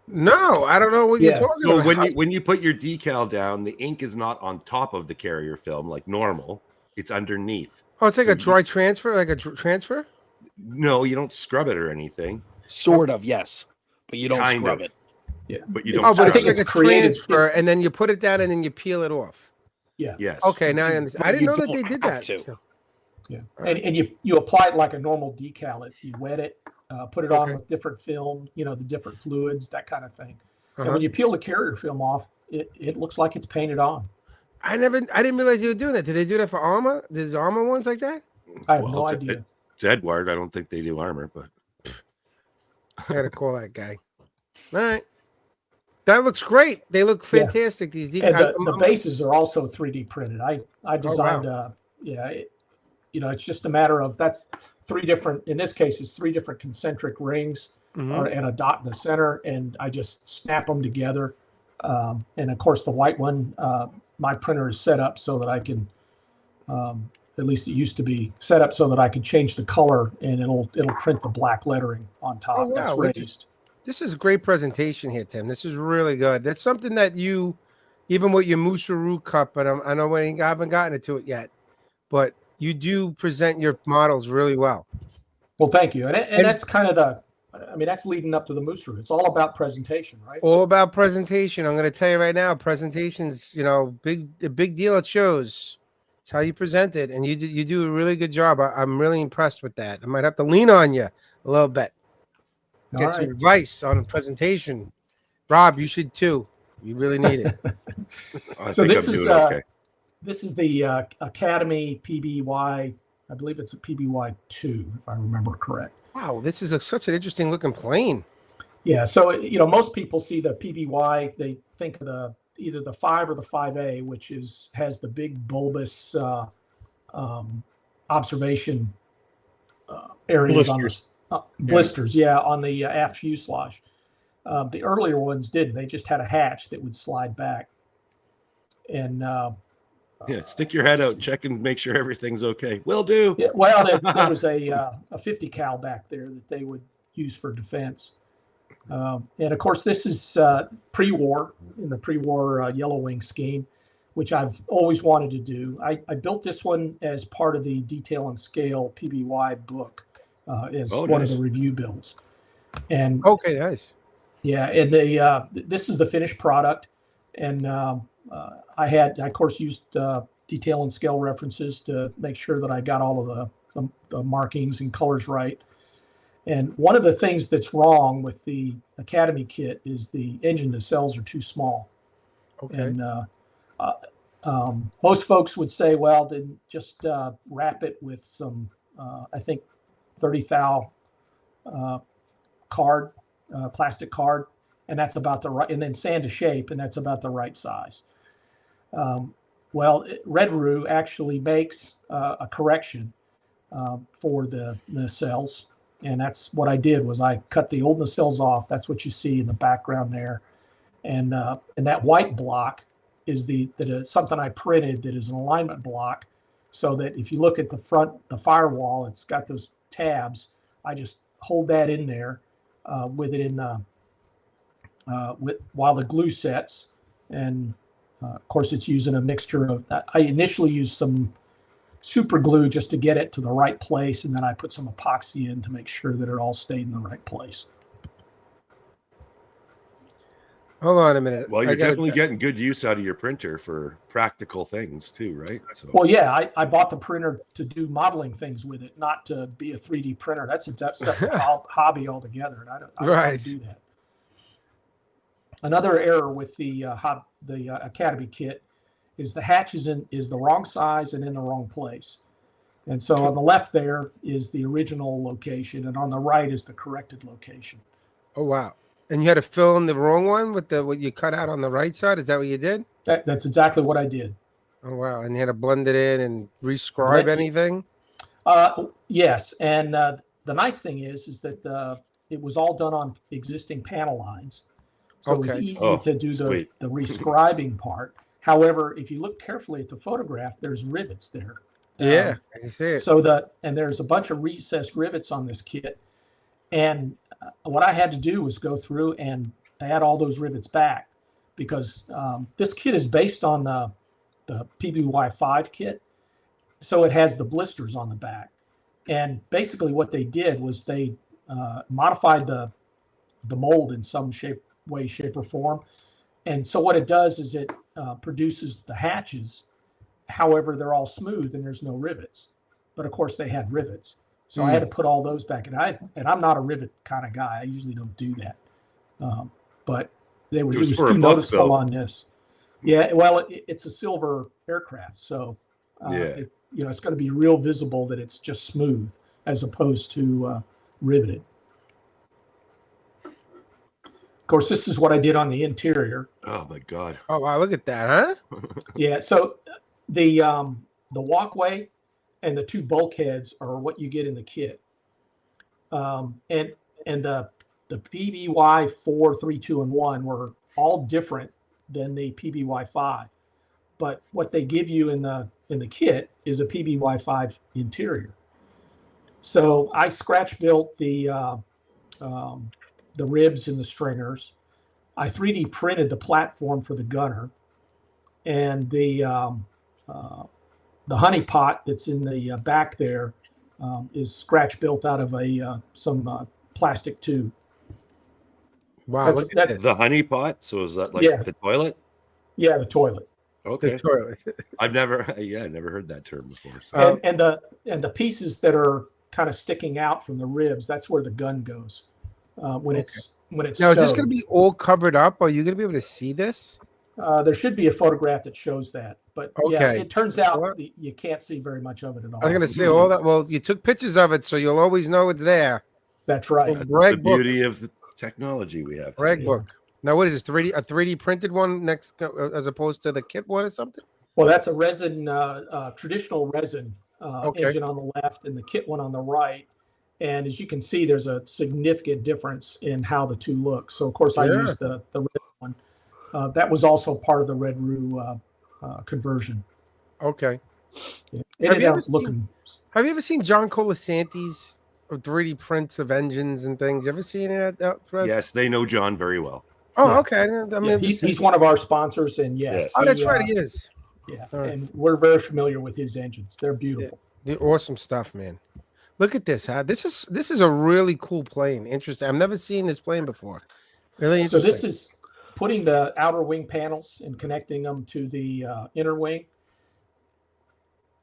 No, I don't know what you're talking about. So when you put your decal down, the ink is not on top of the carrier film like normal. It's underneath. Oh, it's like a dry transfer, like a transfer? No, you don't scrub it or anything. Sort of, yes, but you don't scrub it. Yeah, but you don't. Oh, but it's like a transfer, and then you put it down, and then you peel it off. Yeah. Yes. Okay, now I understand. I didn't know that they did that. So. Yeah, and you apply it like a normal decal. You wet it, put it on with different film, the different fluids, that kind of thing. And when you peel the carrier film off, it looks like it's painted on. I didn't realize you were doing that. Did they do that for armor? There's armor ones like that? I have no idea. It's Edward. I don't think they do armor, but I gotta call that guy. All right. That looks great. They look Yeah. fantastic. These And the bases are also 3D printed. I designed, it's just a matter of that's three different. In this case, it's three different concentric rings and a dot in the center, and I just snap them together. And of course, the white one, my printer is set up so that I can. At least it used to be set up so that I could change the color, and it'll print the black lettering on top. Oh, wow. That's raised. This is a great presentation here, Tim. This is really good. That's something that you, even with your Musaru cup, but I know I haven't gotten to it yet, but you do present your models really well. Well, thank you. And that's kind of that's leading up to the Musaru. It's all about presentation, right? All about presentation. I'm going to tell you right now, presentations, a big deal at shows. It's how you present it, and you do a really good job. I'm really impressed with that. I might have to lean on you a little bit. Get some advice on a presentation. Rob, you should too. You really need it. This is the Academy PBY. I believe it's a PBY 2, if I remember correct. Wow, this is such an interesting looking plane. Yeah, so most people see the PBY, they think of either the 5 or the 5A, which has the big bulbous observation areas blisters, on the aft fuselage. The earlier ones didn't. They just had a hatch that would slide back. And stick your head out, check and make sure everything's okay. Will do. Yeah, well, there was a 50 cal back there that they would use for defense. And of course, this is pre-war, in the pre-war Yellow Wing scheme, which I've always wanted to do. I built this one as part of the Detail and Scale PBY book. Is one of the review builds. And okay, nice. Yeah, and this is the finished product, and I of course used detail and scale references to make sure that I got all of the markings and colors right. And one of the things that's wrong with the Academy kit is the engine nacelles are too small. Okay. And most folks would say, well, then just wrap it with some, I think, 30 thou card, plastic card, and that's about the right, and then sand to shape, and that's about the right size. Red Roo actually makes a correction for the nacelles, and that's what I did was I cut the old nacelles off. That's what you see in the background there, and that white block is something I printed that is an alignment block, so that if you look at the front, the firewall, it's got those tabs. I just hold that in there with it in while the glue sets, and of course it's using a mixture of. I initially used some super glue just to get it to the right place, and then I put some epoxy in to make sure that it all stayed in the right place. Hold on a minute. Well, you're definitely getting good use out of your printer for practical things too, right? So. Well, yeah, I bought the printer to do modeling things with it, not to be a 3D printer. That's a separate hobby altogether, and I don't do that. Another error with the Academy kit is the hatch is the wrong size and in the wrong place. And so on the left there is the original location, and on the right is the corrected location. Oh, wow. And you had to fill in the wrong one with what you cut out on the right side? Is that what you did? That's exactly what I did. Oh, wow. And you had to blend it in and rescribe anything? Yes. And the nice thing is that it was all done on existing panel lines. So it was easy to do the rescribing part. However, if you look carefully at the photograph, there's rivets there. Yeah, I can see it. And there's a bunch of recessed rivets on this kit. And what I had to do was go through and add all those rivets back, because this kit is based on the PBY5 kit. So it has the blisters on the back. And basically what they did was they modified the mold in some way, shape, or form. And so what it does is it produces the hatches. However, they're all smooth and there's no rivets. But of course they had rivets. So I had to put all those back. And I'm not a rivet kind of guy. I usually don't do that. But it was too noticeable on this. Yeah, well, it's a silver aircraft. So, it's going to be real visible that it's just smooth as opposed to riveted. Of course, this is what I did on the interior. Oh my God. Oh wow, look at that, huh? Yeah. So the walkway and the two bulkheads are what you get in the kit. And the PBY 4, 3, 2, and 1 were all different than the PBY 5. But what they give you in the kit is a PBY 5 interior. So I scratch built the ribs and the stringers. I 3D printed the platform for the gunner, and the honey pot that's in the back there is scratch built out of some plastic tube. Wow, look at this. The honey pot. So is that like Yeah. the toilet? Yeah, the toilet. Okay. The toilet. I've never heard that term before. So. And the pieces that are kind of sticking out from the ribs, that's where the gun goes when it's Now, is this stowed. going to be all covered up? Are you going to be able to see this? There should be a photograph that shows that, but yeah, Okay. it turns out you can't see very much of it at all. I was going to say all that. Well, you took pictures of it, so you'll always know it's there. That's right. That's Brag the book. beauty of the technology we have. Rag today. book. Now, what is this? A 3D printed one next, as opposed to the kit one or something? Well, that's a resin, traditional resin Okay. engine on the left and the kit one on the right. And as you can see, there's a significant difference in how the two look. So, of course, I Yeah. used the red one. That was also part of the Red Roo conversion. Okay. It Have ended you ever up looking. Have you ever seen John Colasanti's 3D prints of engines and things? You ever seen it? Yes, they know John very well. Oh, Yeah. okay. I mean, Yeah, he's one of our sponsors, and yes. Yes. oh, that's right. He is. Yeah, All right. and we're very familiar with his engines. They're beautiful. They're awesome stuff, man. Look at this, huh? This is a really cool plane. Interesting. I've never seen this plane before. Really So interesting. this is putting the outer wing panels and connecting them to the inner wing.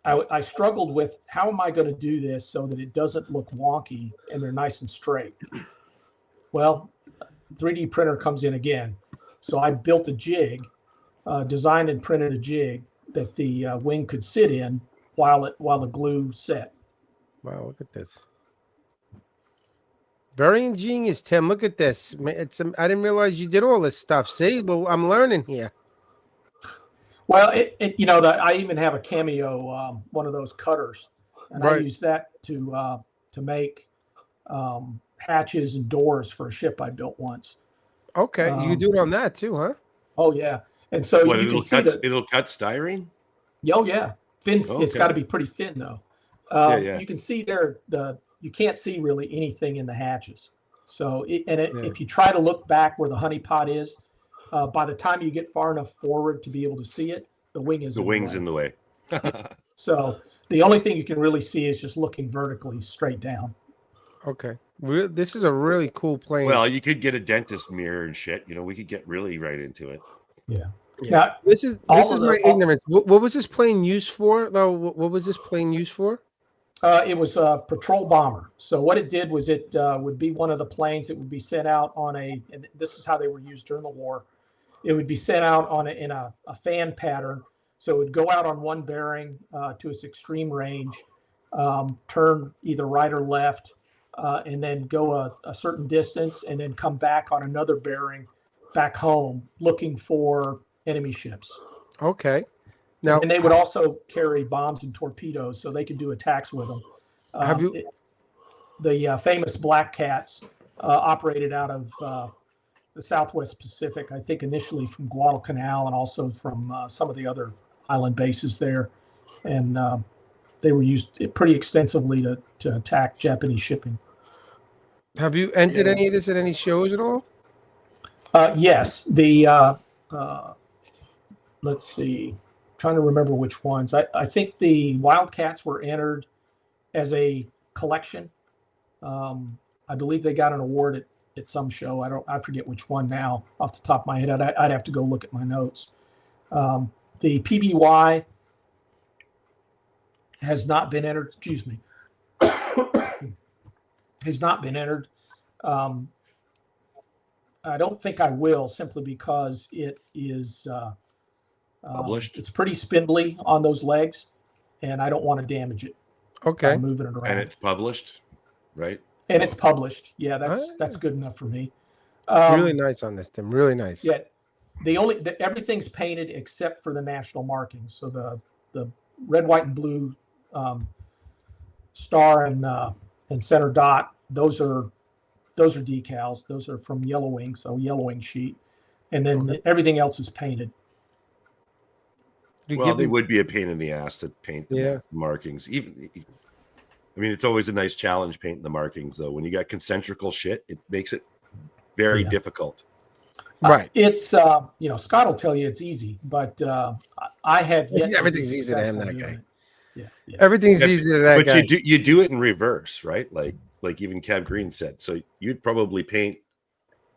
I struggled with how am I going to do this so that it doesn't look wonky and they're nice and straight. Well, 3D printer comes in again. So I built a jig, designed and printed a jig that the wing could sit in while the glue set. Wow, look at this. Very ingenious, Tim. Look at this. I didn't realize you did all this stuff. See, well, I'm learning here. Well, I even have a Cameo, one of those cutters, and I Right. use that to make hatches and doors for a ship I built once. Okay, you can do it on that too, huh? Oh yeah, and so What, you it'll can see it'll cut styrene? oh yeah, fins. It's Okay. got to be pretty thin though. Yeah. You can see there you can't see really anything in the hatches. So if you try to look back where the honey pot is, by the time you get far enough forward to be able to see it, the wing is The wing's in the way. So the only thing you can really see is just looking vertically straight down. Okay. This is a really cool plane. Well, you could get a dentist mirror and shit. We could get really right into it. Yeah. Yeah. Now, This is all of my the- ignorance. What was this plane used for? Though, what was this plane used for? it was a patrol bomber. So what it did was it would be one of the planes that would be sent out on and this is how they were used during the war. It would be sent out in a fan pattern. So it would go out on one bearing to its extreme range, turn either right or left, and then go a certain distance, and then come back on another bearing back home looking for enemy ships. Okay. Now, And they would also carry bombs and torpedoes, so they could do attacks with them. Have you- The famous Black Cats operated out of the Southwest Pacific, I think initially from Guadalcanal and also from some of the other island bases there. And they were used pretty extensively to attack Japanese shipping. have you entered any of this at any shows at all? Yes, let's see, trying to remember which ones. I think the Wildcats were entered as a collection. I believe they got an award at some show. I forget which one now off the top of my head. I'd have to go look at my notes. The PBY has not been entered. Excuse me. Has not been entered. I don't think I will, simply because it is Published. It's pretty spindly on those legs, and I don't want to damage it Okay. by moving it around. And it's published, right? And it's published. Yeah, that's Ah. good enough for me. Really nice on this, Tim. Really nice. Yeah, everything's painted except for the national markings. So the red, white, and blue star and center dot. Those are decals. Those are from Yellowing, so Yellowing sheet, and then everything else is painted. Well, they would be a pain in the ass to paint the markings. I mean, it's always a nice challenge painting the markings, though. When you got concentrical shit, it makes it very difficult. Right. It's Scott will tell you it's easy, but I have yet. Everything's easy to him, that guy. Yeah. Everything's easy to that guy. But you do it in reverse, right? Like even Kev Green said. So you'd probably paint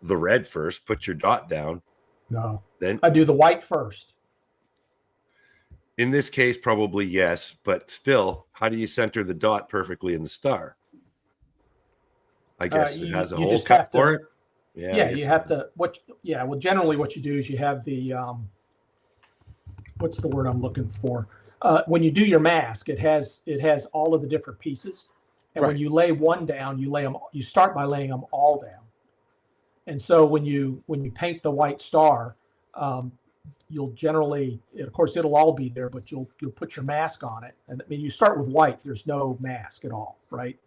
the red first, put your dot down. No. Then I do the white first. In this case, probably yes, but still, how do you center the dot perfectly in the star? I guess it has a hole cut for it. Yeah, you have to. Well, generally, what you do is you have the what's the word I'm looking for? When you do your mask, it has all of the different pieces, and when you lay one down, you start by laying them all down. And so when you paint the white star, you'll generally, of course, it'll all be there, but you'll put your mask on it. And I mean, you start with white. There's no mask at all, right?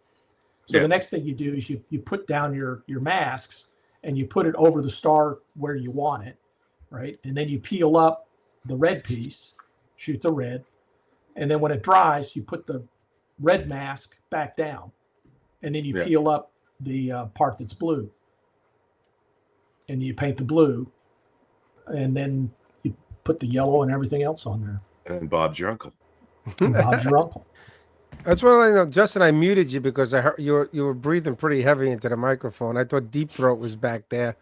So the next thing you do is you put down your masks and you put it over the star where you want it, right? And then you peel up the red piece, shoot the red, and then when it dries, you put the red mask back down, and then you peel up the part that's blue, and you paint the blue, and then you put the yellow and everything else on there. And Bob's your uncle. Bob's your uncle. That's what I know, Justin. I muted you because I heard you were breathing pretty heavy into the microphone. I thought Deep Throat was back there.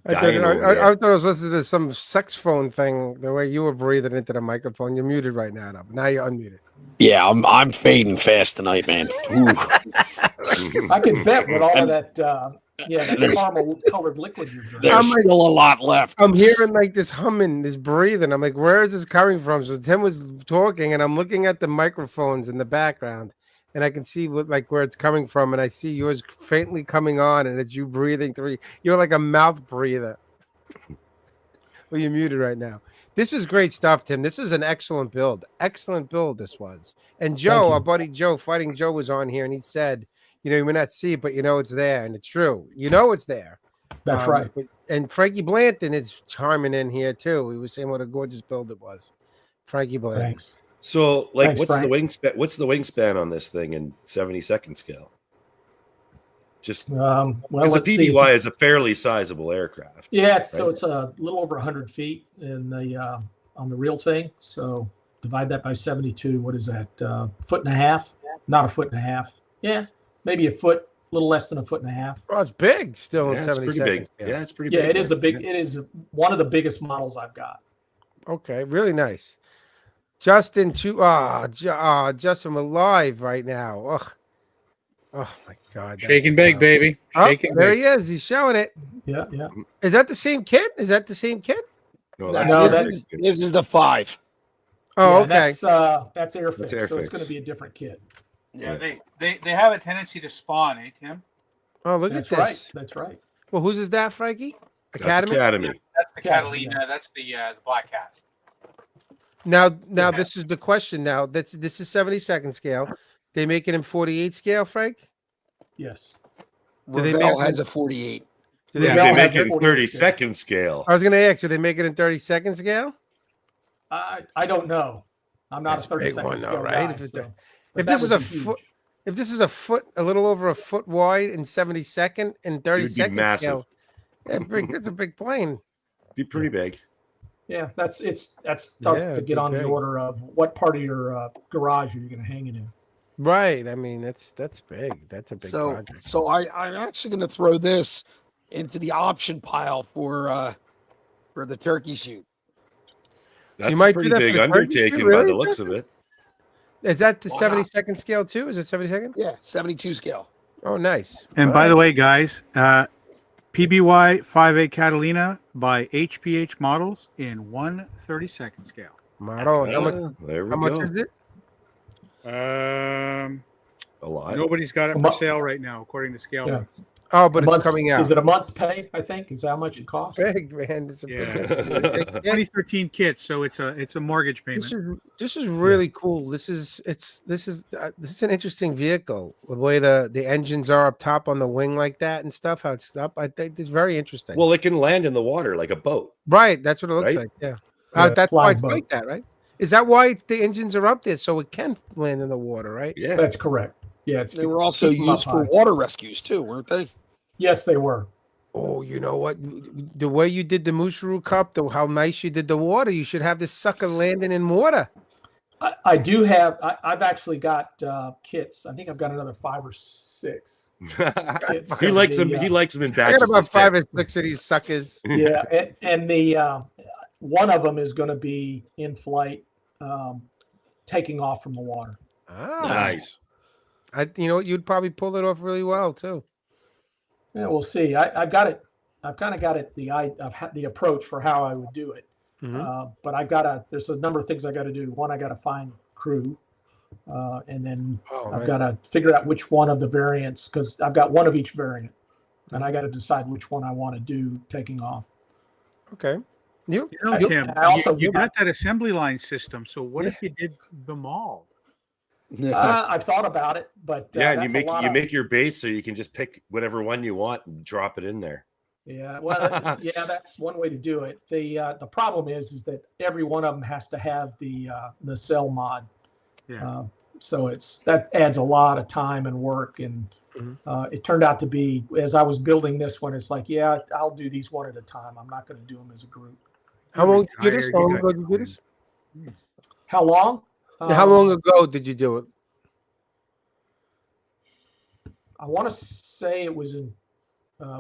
I thought I was listening to some sex phone thing. The way you were breathing into the microphone, you're muted right now. Now you're unmuted. Yeah, I'm fading fast tonight, man. I can bet with all of that, that caramel colored liquid you're drinking. There's still a lot left. I'm hearing like this humming, this breathing. I'm like, where is this coming from? So Tim was talking, and I'm looking at the microphones in the background, and I can see where it's coming from, and I see yours faintly coming on, and it's you breathing through. You're like a mouth breather. Well, you're muted right now. This is great stuff, Tim. This is an excellent build. Excellent build this was. And Joe, our buddy Joe, Fighting Joe, was on here, and he said, you may not see it, but it's there, and it's true. It's there. That's right. And Frankie Blanton is chiming in here too. He was saying what a gorgeous build it was. Frankie Blanton. Thanks. So, Thanks, what's Frank. the wingspan? What's the wingspan on this thing in 72nd scale? Just because the PBY is a fairly sizable aircraft. Yeah, so it's a little over 100 feet in the on the real thing. So divide that by 72. What is that? Foot and a half? Not a foot and a half. Yeah, maybe a foot, a little less than a foot and a half. Well, it's big still in 72nd. Pretty big. Yeah, it's pretty big. Yeah, it is a big. It is one of the biggest models I've got. Okay, really nice. Justin, Justin, we're live right now. Ugh. Oh my God! Shake and bake, baby. Shake and there bake. he is. He's showing it. Yeah. Is that the same kit? No, This is the 5. Oh, yeah, okay. That's Airfix, so Airfix. it's going to be a different kit. Yeah, they have a tendency to spawn, Tim? Oh, look That's at this. That's right. Well, whose is that, Frankie? Academy. That's the Yeah, Catalina. yeah. That's the Black Cat. Now this is the question. Now this is 72nd scale. They make it in 48 scale, Frank? Yes. Ravel has a 48. Do they Ravel They has make it in 48 32nd scale. I was going to ask, do they make it in 32nd scale? I don't know. I'm not That's a a big 30-second one, though, scale right? guy, If it- so- If but this that is would a be huge. foot, if this is a foot, a little over a foot wide in 72nd and 32nd massive. scale, that's a big plane. Be pretty big. Yeah, that's tough Yeah, to get on the big. order of what part of your garage are you going to hang it in. Right. I mean, that's big. That's a big project. So I'm actually going to throw this into the option pile for the turkey shoot. That's might a do pretty that for big the turkey, undertaking by really? the looks of it. Is that the Why not? 72nd scale too? Is it 72nd? Yeah, 72 scale. Oh, nice. And by the way, guys, PBY 5A Catalina by HPH Models in 1/32nd scale. Model. How There we much go. is it? A lot. Nobody's got it for sale right now, according to Scale. Yeah. Mix. Oh, but it's coming out. Is it a month's pay? I think is how much it costs. Big, man. It's a Yeah. big 2013 kit, so it's a mortgage payment. This is really cool. This is an interesting vehicle. The way the engines are up top on the wing like that and stuff. How it's up. I think it's very interesting. Well, it can land in the water like a boat. Right. That's what it looks Right? like. Yeah. Yeah, That's why flag it's boat. like that, right? Is that why the engines are up there so it can land in the water, right? Yeah. That's correct. Yeah, They were also keep 'em up used for high. water rescues too, weren't they? Yes, they were. Oh, you know what? The way you did the Mooseru Cup, how nice you did the water, you should have this sucker landing in water. I do have. I've actually got kits. I think I've got another 5 or 6. He likes them. He likes them in I batches. got about of 5 10. or 6 of these suckers. Yeah, and the one of them is going to be in flight, taking off from the water. Ah, Nice. you know what? You'd probably pull it off really well too. Yeah, we'll see. I've got it. I've kind of got it. The approach for how I would do it. But I've got to. There's a number of things I got to do. One, I got to find crew, and then I've got to figure out which one of the variants, because I've got one of each variant, and I got to decide which one I want to do taking off. Okay. You know, I- Tim, I also you do- got that assembly line system. So what if you did them all? I've thought about it, but Yeah, and you that's a lot of- make your base so you can just pick whatever one you want and drop it in there. Yeah, well, yeah, that's one way to do it. The problem is that every one of them has to have the cell mod. Yeah. So that adds a lot of time and work, and it turned out to be, as I was building this one, it's like, yeah, I'll do these one at a time. I'm not going to do them as a group. How long did you do this? Retired, How long you ago got did you do this? How long? How long ago did you do it? I want to say it was in.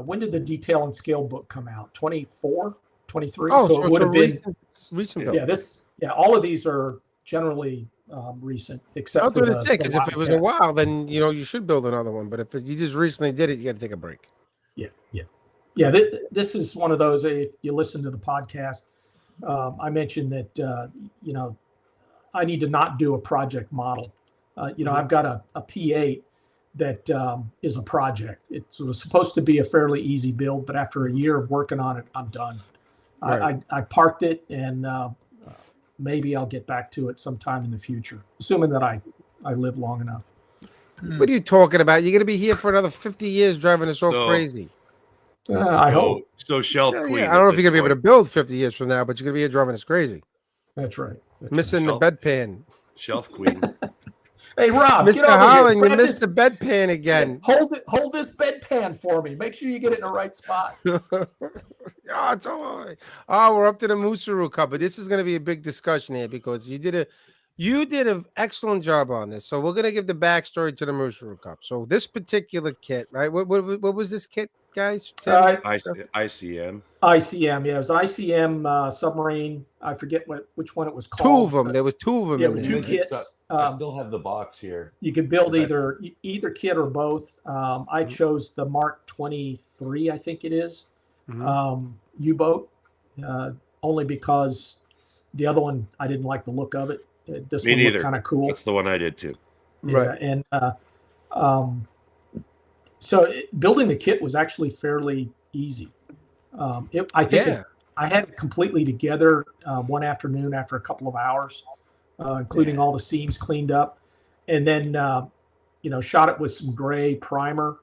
When did the detail and scale book come out? 24, 23? Oh, so it would have been. recent build. Yeah, all of these are generally recent, except That's for what the. it's saying. Because if it was a Wildcats. while, then you should build another one. But if you just recently did it, you got to take a break. Yeah. This is one of those. If you listen to the podcast, I mentioned that I need to not do a project model. I've got a P8 that is a project. It was supposed to be a fairly easy build, but after a year of working on it, I'm done. Right. I parked it, and maybe I'll get back to it sometime in the future, assuming that I live long enough. What are you talking about? You're going to be here for another 50 years driving us all So- crazy. I hope. So Shelf Yeah, Queen. I don't know if you're going to be able to build 50 years from now, but you're going to be here driving us crazy. That's right. Missing the Shelf. bedpan. Shelf Queen. Hey, Rob, Mr. get over Holland, here. you Grab missed this- the bedpan again. Hold this bedpan for me. Make sure you get it in the right spot. It's all right. Oh, we're up to the Mooseru Cup, but this is going to be a big discussion here because you did an excellent job on this. So we're going to give the backstory to the Mooseru Cup. So this particular kit, right? What was this kit, guys? Tim? ICM. ICM, yeah, it was ICM submarine. I forget which one it was called. Two of them. but There was two of them. Yeah, in with there. two kits. I still have the box here. You could build Okay. either kit or both. I chose the Mark 23, I think it is, U-boat, only because the other one I didn't like the look of it. This Me one looked neither. kind of cool. That's the one I did too. Right. Yeah, and so building the kit was actually fairly easy. I think Yeah. I had it completely together one afternoon after a couple of hours, including all the seams cleaned up, and then shot it with some gray primer.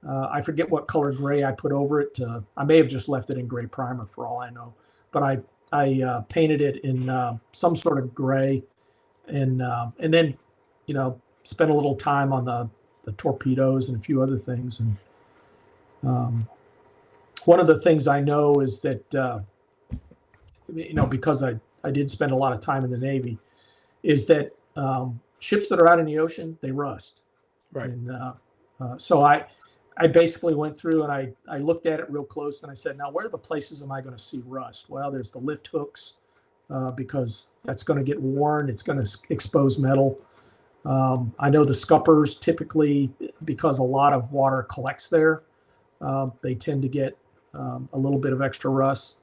I forget what color gray I put over it. I may have just left it in gray primer for all I know, but I painted it in some sort of gray, and then spent a little time on the torpedoes and a few other things. And one of the things I know is that because I did spend a lot of time in the Navy, is that ships that are out in the ocean, they rust. Right. And so I basically went through and I looked at it real close and I said, now where are the places am I going to see rust? Well, there's the lift hooks because that's going to get worn. It's going to expose metal. I know the scuppers typically, because a lot of water collects there, they tend to get a little bit of extra rust.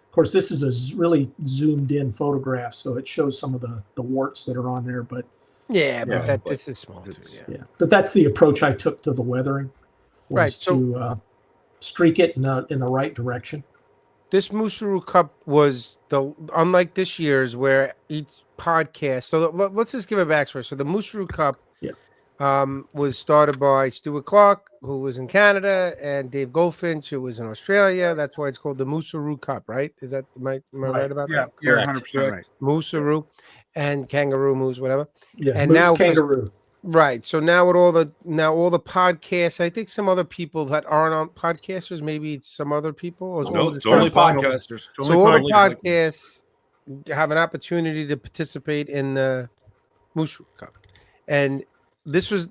Of course, this is a really zoomed in photograph, so it shows some of the warts that are on there. But Yeah, but Yeah, this is small too. Yeah. but that's the approach I took to the weathering. was Right, so- to streak it in the right direction. This Musuru Cup was unlike this year's where each podcast. So let's just give a backstory. So the Musuru Cup, Yeah. was started by Stuart Clark, who was in Canada, and Dave Goldfinch, who was in Australia. That's why it's called the Musuru Cup, right? Is that am I right about Yeah, that? you're Correct. 100% right. Musuru and kangaroo moose, whatever. Yeah, And moose now- kangaroo. Right. So now with all the podcasts, I think some other people that aren't on podcasters, maybe it's some other people. Or No, the it's only First podcast. podcasters. It's so only all the only podcasts have an opportunity to participate in the Mushu Cup, and this was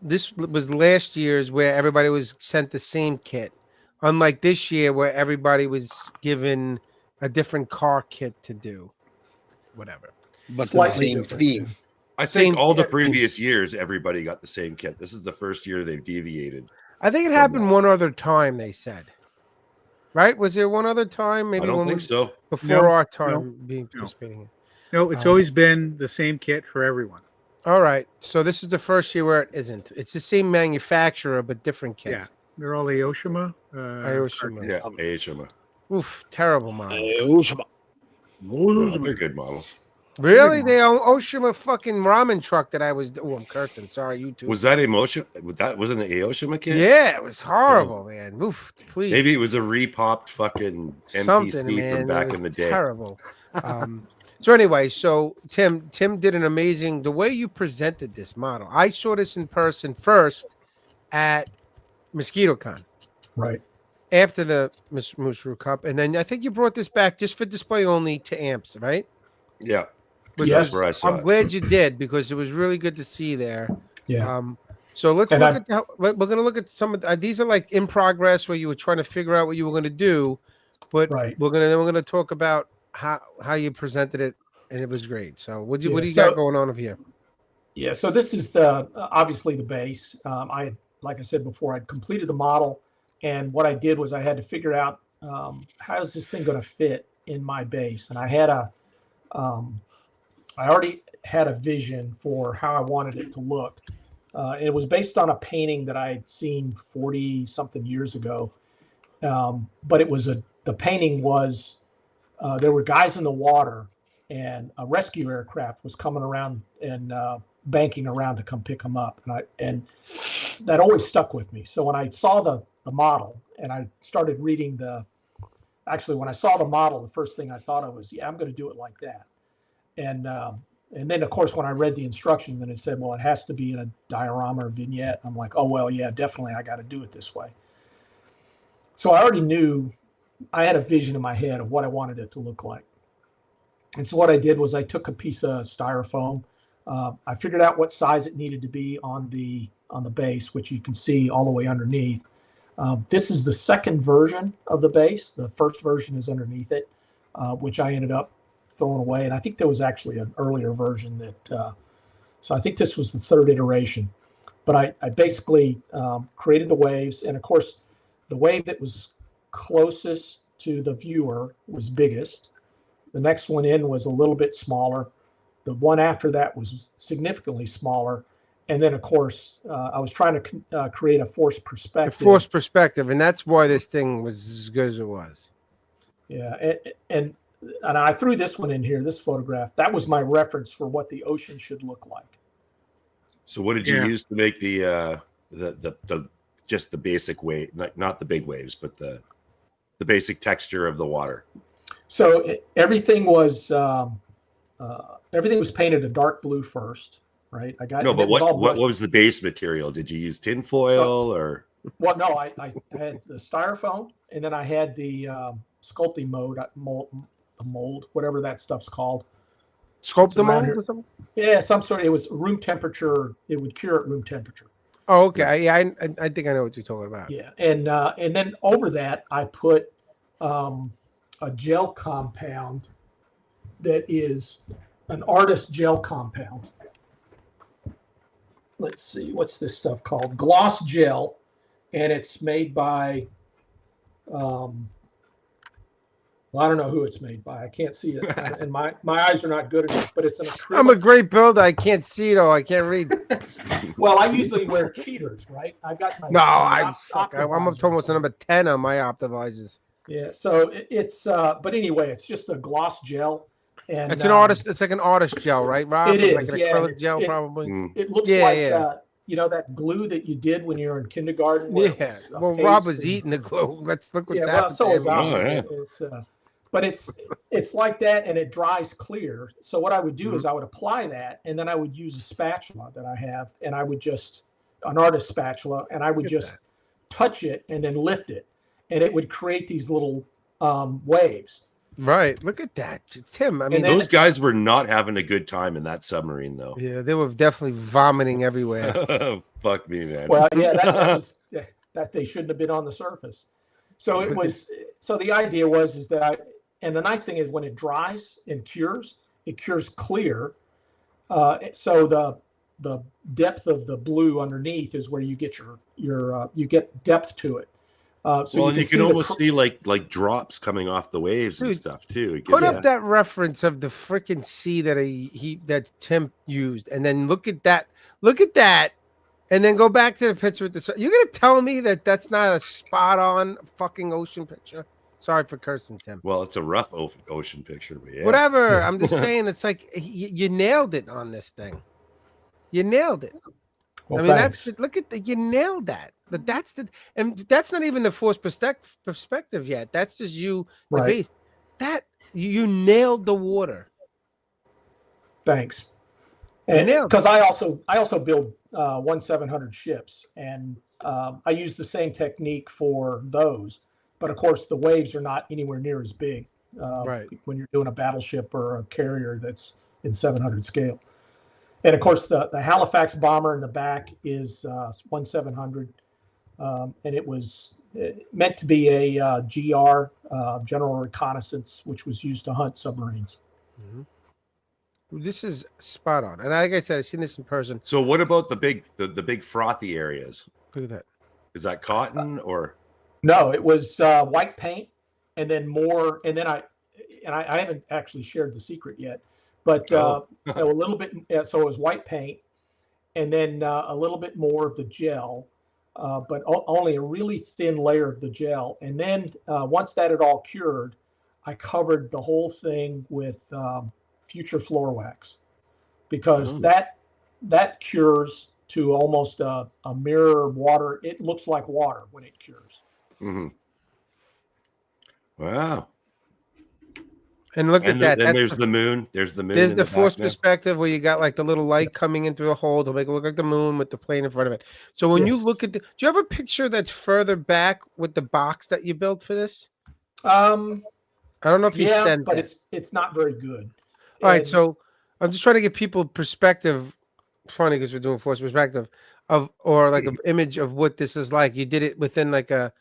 last year's where everybody was sent the same kit, unlike this year where everybody was given a different car kit to do, whatever. But the Slightly same different, theme. I Same think all the kit. previous years, everybody got the same kit. This is the first year they've deviated. I think it happened one other time. They said, right? Was there one other time? Maybe I don't when think so. before No, our time being no. participating in. No, it's always been the same kit for everyone. All right. So this is the first year where it isn't. It's the same manufacturer, but different kits. They're all Aoshima. Aoshima. Yeah, AHMA. Oof, terrible models. They're good models. Really? They own Oshima fucking ramen truck that I was. Oh, I'm cursing. Sorry, YouTube. Was that emotion? That wasn't an Aoshima kit? Yeah, it was horrible, man. Oof, please. Maybe it was a repopped fucking something, MPC man. from back It in the was day. Terrible. So anyway, so Tim did an amazing. The way you presented this model, I saw this in person first at MosquitoCon. Right. After the Musru Cup, and then I think you brought this back just for display only to amps, right? Yeah. Which Yes. That's where I saw I'm it. glad you did because it was really good to see there. Yeah. So let's And look at we're going to look at some of these are like in progress where you were trying to figure out what you were going to do, but Right. we're going to talk about how you presented it, and it was great. So what do you Yeah, got going on over here? Yeah, so this is obviously the base. Like I said before, I'd completed the model, and what I did was I had to figure out how is this thing going to fit in my base, and I already had a vision for how I wanted it to look. It was based on a painting that I had seen 40 something years ago, but the painting was there were guys in the water, and a rescue aircraft was coming around and banking around to come pick them up, and that always stuck with me. So when I saw the model and I started reading when I saw the model, the first thing I thought of was, yeah, I'm going to do it like that. And then of course when I read the instruction, then it said, well, it has to be in a diorama or vignette. I'm like, oh well, yeah, definitely, I got to do it this way. So I already knew, I had a vision in my head of what I wanted it to look like. And so what I did was I took a piece of styrofoam. I figured out what size it needed to be on the base, which you can see all the way underneath. This is the second version of the base. The first version is underneath it, which I ended up throwing away. And I think there was actually an earlier version so I think this was the third iteration. But I basically created the waves. And of course, the wave that was closest to the viewer was biggest. The next one in was a little bit smaller. The one after that was significantly smaller. And then, of course, I was trying to create a forced perspective. And that's why this thing was as good as it was. Yeah, and I threw this one in here, this photograph. That was my reference for what the ocean should look like. So what did you use to make the just the basic wave, not the big waves, but the basic texture of the water? So everything was painted a dark blue first, right? But what was the base material? Did you use tin foil or? Well, no, I had the styrofoam, and then I had the sculpting mold, whatever that stuff's called. Sculpting mold or something? Yeah, some sort. It was room temperature. It would cure at room temperature. Oh, okay. Yeah, I think I know what you're talking about. Yeah, and then over that I put a gel compound that is an artist gel compound. Let's see, what's this stuff called? Gloss gel, and it's made by Well, I don't know who it's made by. I can't see it, and my eyes are not good enough. But it's an acrylic. I'm a great builder. I can't see though. I can't read. Well, I usually wear cheaters, right? I've got my No, I'm Optivisor. almost a number 10 on my Optivisors. Yeah, so it's but anyway, it's just a gloss gel, and It's an artist. It's like an artist gel, right, Rob? It is, like an yeah, acrylic gel, probably. It looks Yeah, like yeah. you know that glue that you did when you were in kindergarten. where it Yeah. was a Well, paste Rob was and- eating the glue. Let's look what's Yeah, well, happened. so to is him. I. Oh, yeah. It's but it's like that, and it dries clear. So what I would do Mm-hmm. is I would apply that, and then I would use a spatula that I have, and I would just an artist spatula, and I would Look at just that. touch it and then lift it, and it would create these little waves. Right. Look at that. It's Tim. I mean, then- Those guys were not having a good time in that submarine, though. yeah, they were definitely vomiting everywhere. Fuck me, man. Well, yeah, that was that they shouldn't have been on the surface. So it was. So the idea was is that and the nice thing is when it dries and cures, it cures clear. So the depth of the blue underneath is where you get your you get depth to it. So well, you can see almost see like drops coming off the waves and Dude, stuff too. It Put gives- up that reference of the freaking sea that that Tim used, and then look at that. Look at that, and then go back to the picture with the sun. You're gonna tell me that that's not a spot on fucking ocean picture? Sorry for cursing, Tim. Well, it's a rough ocean picture, but yeah. Whatever. I'm just saying, it's like you nailed it on this thing. You nailed it. Well, I mean, thanks. look at you nailed that. But and that's not even the forced perspective yet. That's just you, the Right. base. That you nailed the water. Thanks. You And nailed it. because I also build 1/700 ships, and I use the same technique for those, but of course the waves are not anywhere near as big Right. when you're doing a battleship or a carrier that's in 700 scale. And of course the Halifax bomber in the back is 1/700, and it was meant to be a GR, General Reconnaissance, which was used to hunt submarines. This is spot on. And like I said, I've seen this in person. So what about the big frothy areas? Look at that. Is that cotton or? No, it was white paint, and then more, and then I haven't actually shared the secret yet, but a little bit. So it was white paint, and then a little bit more of the gel, but only a really thin layer of the gel. And then once that had all cured, I covered the whole thing with future floor wax, because that cures to almost a mirror water. It looks like water when it cures. Mm-hmm. Wow. And look at that. Then That's there's the moon. There's the moon. There's in the back forced now. perspective where you got like the little light coming in through the hole to make it look like the moon with the plane in front of it. So when you look at do you have a picture that's further back with the box that you built for this? I don't know if you sent but that. it's not very good. All right, And- so I'm just trying to give people perspective. Funny because we're doing forced perspective or like an image of what this is like. You did it within like a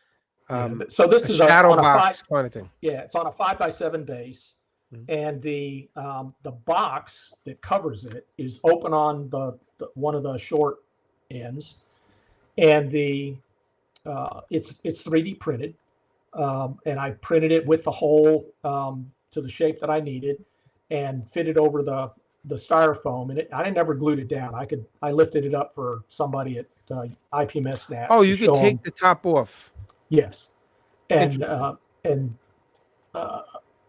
so this a is shadow on a box 5, kind of thing. yeah, it's on a 5x7 base, and the box that covers it is open on the one of the short ends, and it's 3D printed, and I printed it with the hole to the shape that I needed, and fitted over the styrofoam, and I never glued it down. I lifted it up for somebody at IPMS Nats. Oh, to you could show take 'em. the top off. Yes, and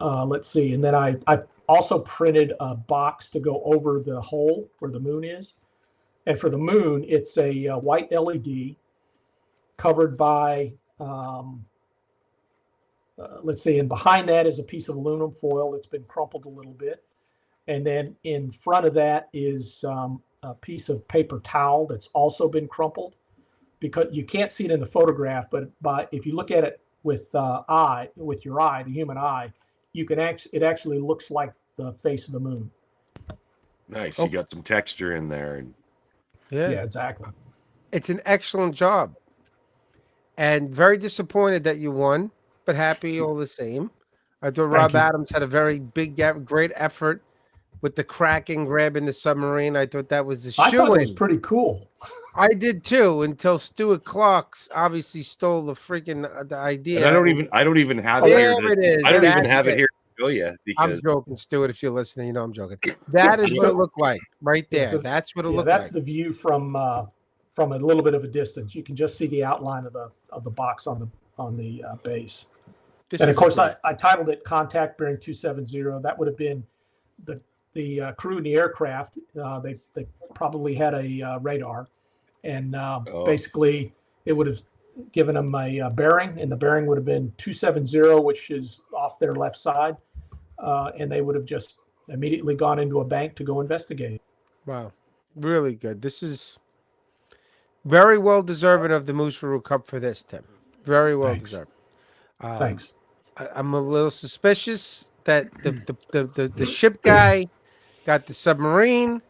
let's see, and then I also printed a box to go over the hole where the moon is, and for the moon it's a white LED covered by let's see, and behind that is a piece of aluminum foil that's been crumpled a little bit, and then in front of that is a piece of paper towel that's also been crumpled, because you can't see it in the photograph, but if you look at it with your eye, the human eye, you can it actually looks like the face of the moon. Nice. You got some texture in there. And Yeah, exactly. It's an excellent job. And very disappointed that you won, but happy all the same. I thought Rob you. Adams had a very great effort with the cracking, grabbing the submarine. I thought that was the I thought it was shoe-in. pretty cool. I did too until Stuart Clark's obviously stole the freaking the idea. And I don't even have it There here. it is. I don't even That's have it it. here to show you I'm because joking, Stuart. If you're listening, you know I'm joking. That is what it looked like right Yeah, there. so- That's what it Yeah, looked that's like. the view from a little bit of a distance. You can just see the outline of the box on the base. This And is of course, great. I titled it Contact Bearing 270. That would have been the crew in the aircraft. They probably had a radar, and basically it would have given them a bearing, and the bearing would have been 270, which is off their left side, and they would have just immediately gone into a bank to go investigate. Wow, really good. This is very well deserving of the Mooseru Cup for this, Tim. Very well Thanks. deserved. Thanks. I'm a little suspicious that the ship guy got the submarine.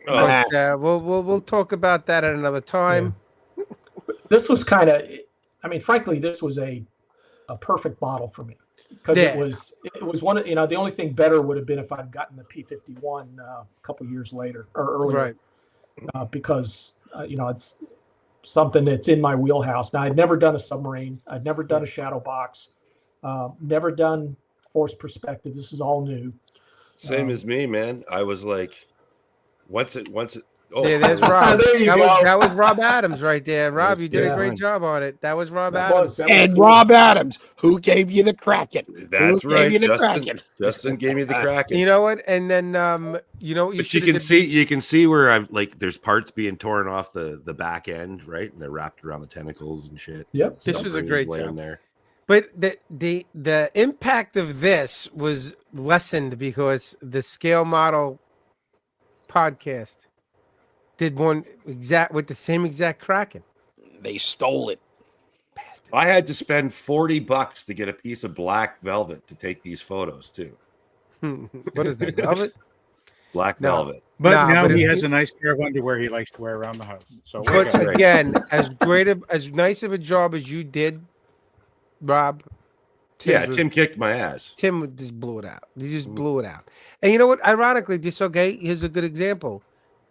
oh, But, we'll talk about that at another time. This was kind of, I mean, frankly, this was a perfect model for me because Yeah. it was one of, the only thing better would have been if I'd gotten the P-51 a couple years later or earlier, Right. because it's something that's in my wheelhouse. Now, I'd never done a submarine. I'd never done a shadow box. Never done forced perspective. This is all new. same as me, man. I was like, once it. Oh, Yeah, there's Rob. There you that, go. that was Rob Adams right there. Rob, you did a Yeah. great job on it. That was Rob That Adams. was- that And cool. Rob Adams, who gave you the Kraken? That's Who right. gave you the Justin, Kraken? Justin gave me the Kraken. You know what? And then you know what you But you should can see where I've like there's parts being torn off the back end, right? And they're wrapped around the tentacles and shit. Yep. This was a Submarines great laying job. there. But the impact of this was lessened because the scale model podcast did one exact with the same exact Kraken. They stole it. Bastard. I had to spend $40 to get a piece of black velvet to take these photos too. What is that? Velvet? Black No. velvet. But Nah, now but he if has you- a nice pair of underwear he likes to wear around the house. So we're But good. again, as nice of a job as you did, Rob. Yeah, was- Tim kicked my ass. Tim just blew it out. He just blew it out. And you know what? Ironically, here's a good example.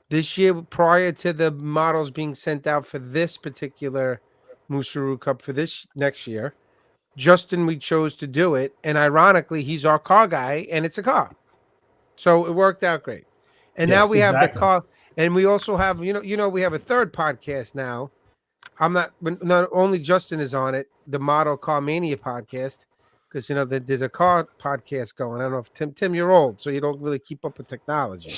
This year, prior to the models being sent out for this particular Mooseru Cup for this next year, Justin, we chose to do it. And ironically, he's our car guy, and it's a car. So it worked out great. And now Yes, we have the exactly. car. And we also have, we have a third podcast now. Not only Justin is on it, the Model Car Mania podcast, because there's a car podcast going. I don't know if Tim, you're old, so you don't really keep up with technology.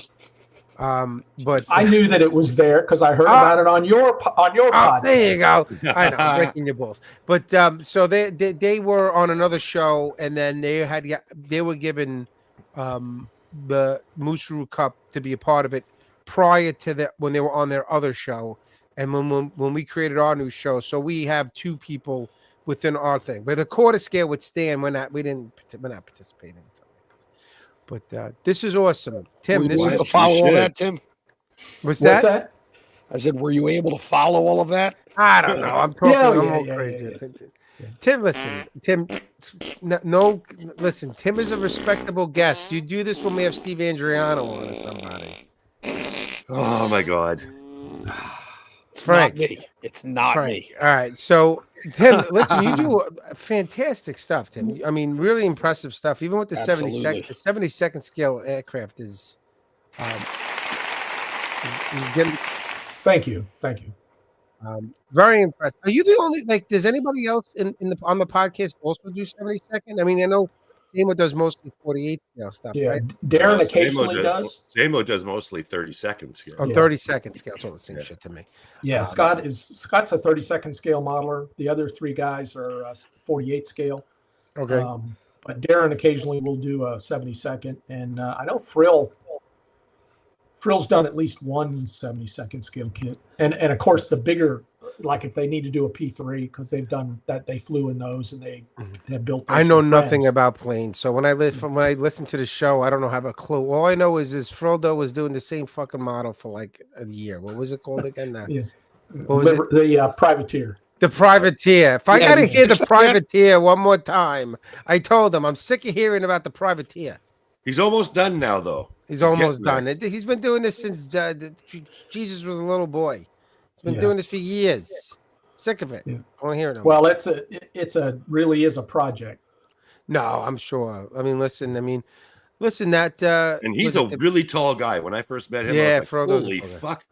But I knew that it was there because I heard about it on your podcast. there you go. I know, breaking your balls. But so they were on another show, and then they were given the Mooseru Cup to be a part of it prior to that when they were on their other show, and when we created our new show. So we have two people within our thing, but the quarter scale would stand. We're not participating in something like this. But this is awesome, Tim. Were This you is able to follow all should. that, Tim? what's What's that? that? I said, were you able to follow all of that? I don't know. I'm talking. Yeah, I'm yeah, all yeah, crazy. yeah. Tim, listen. Tim, no, listen. Tim is a respectable guest. You do this when we have Steve Andriano on or somebody. Oh my god. It's Frank. not me. It's not Frank. me. All right. So, Tim, listen. You do fantastic stuff, Tim. I mean, really impressive stuff. Even with the Absolutely. 72nd scale aircraft is. You getting Thank you. very impressive. Are you the only does anybody else on the podcast also do 72nd? I mean, I know Samo does mostly 48 scale stuff, Yeah, right? Darren Samo occasionally does. Samo does mostly 32nd scale. Or Yeah. 32nd scale. It's all the same Yeah. shit to me. Yeah, Scott's a 32nd scale modeler. The other three guys are 48 scale. Okay. But Darren occasionally will do a 72nd, and I know Frill's done at least one 72nd scale kit, and of course the bigger, like if they need to do a P3 because they've done that, they flew in those and they have built. I those know for nothing friends. about planes, so when I listen to the show, I don't have a clue. All I know is Frodo was doing the same fucking model for like a year. What was it called again? Yeah. What was it? The Privateer. The Privateer. If I Yeah, gotta is he hear the finished that yet? Privateer one more time, I told him I'm sick of hearing about the Privateer. He's almost done now, though. He's almost getting done. He's been doing this since Jesus was a little boy. He's been doing this for years. Sick of it. Yeah. I want to hear it. Well, it's a really is a project. No, I'm sure. I mean, listen, that And he's a really tall guy. When I first met him, I was like, holy fuck.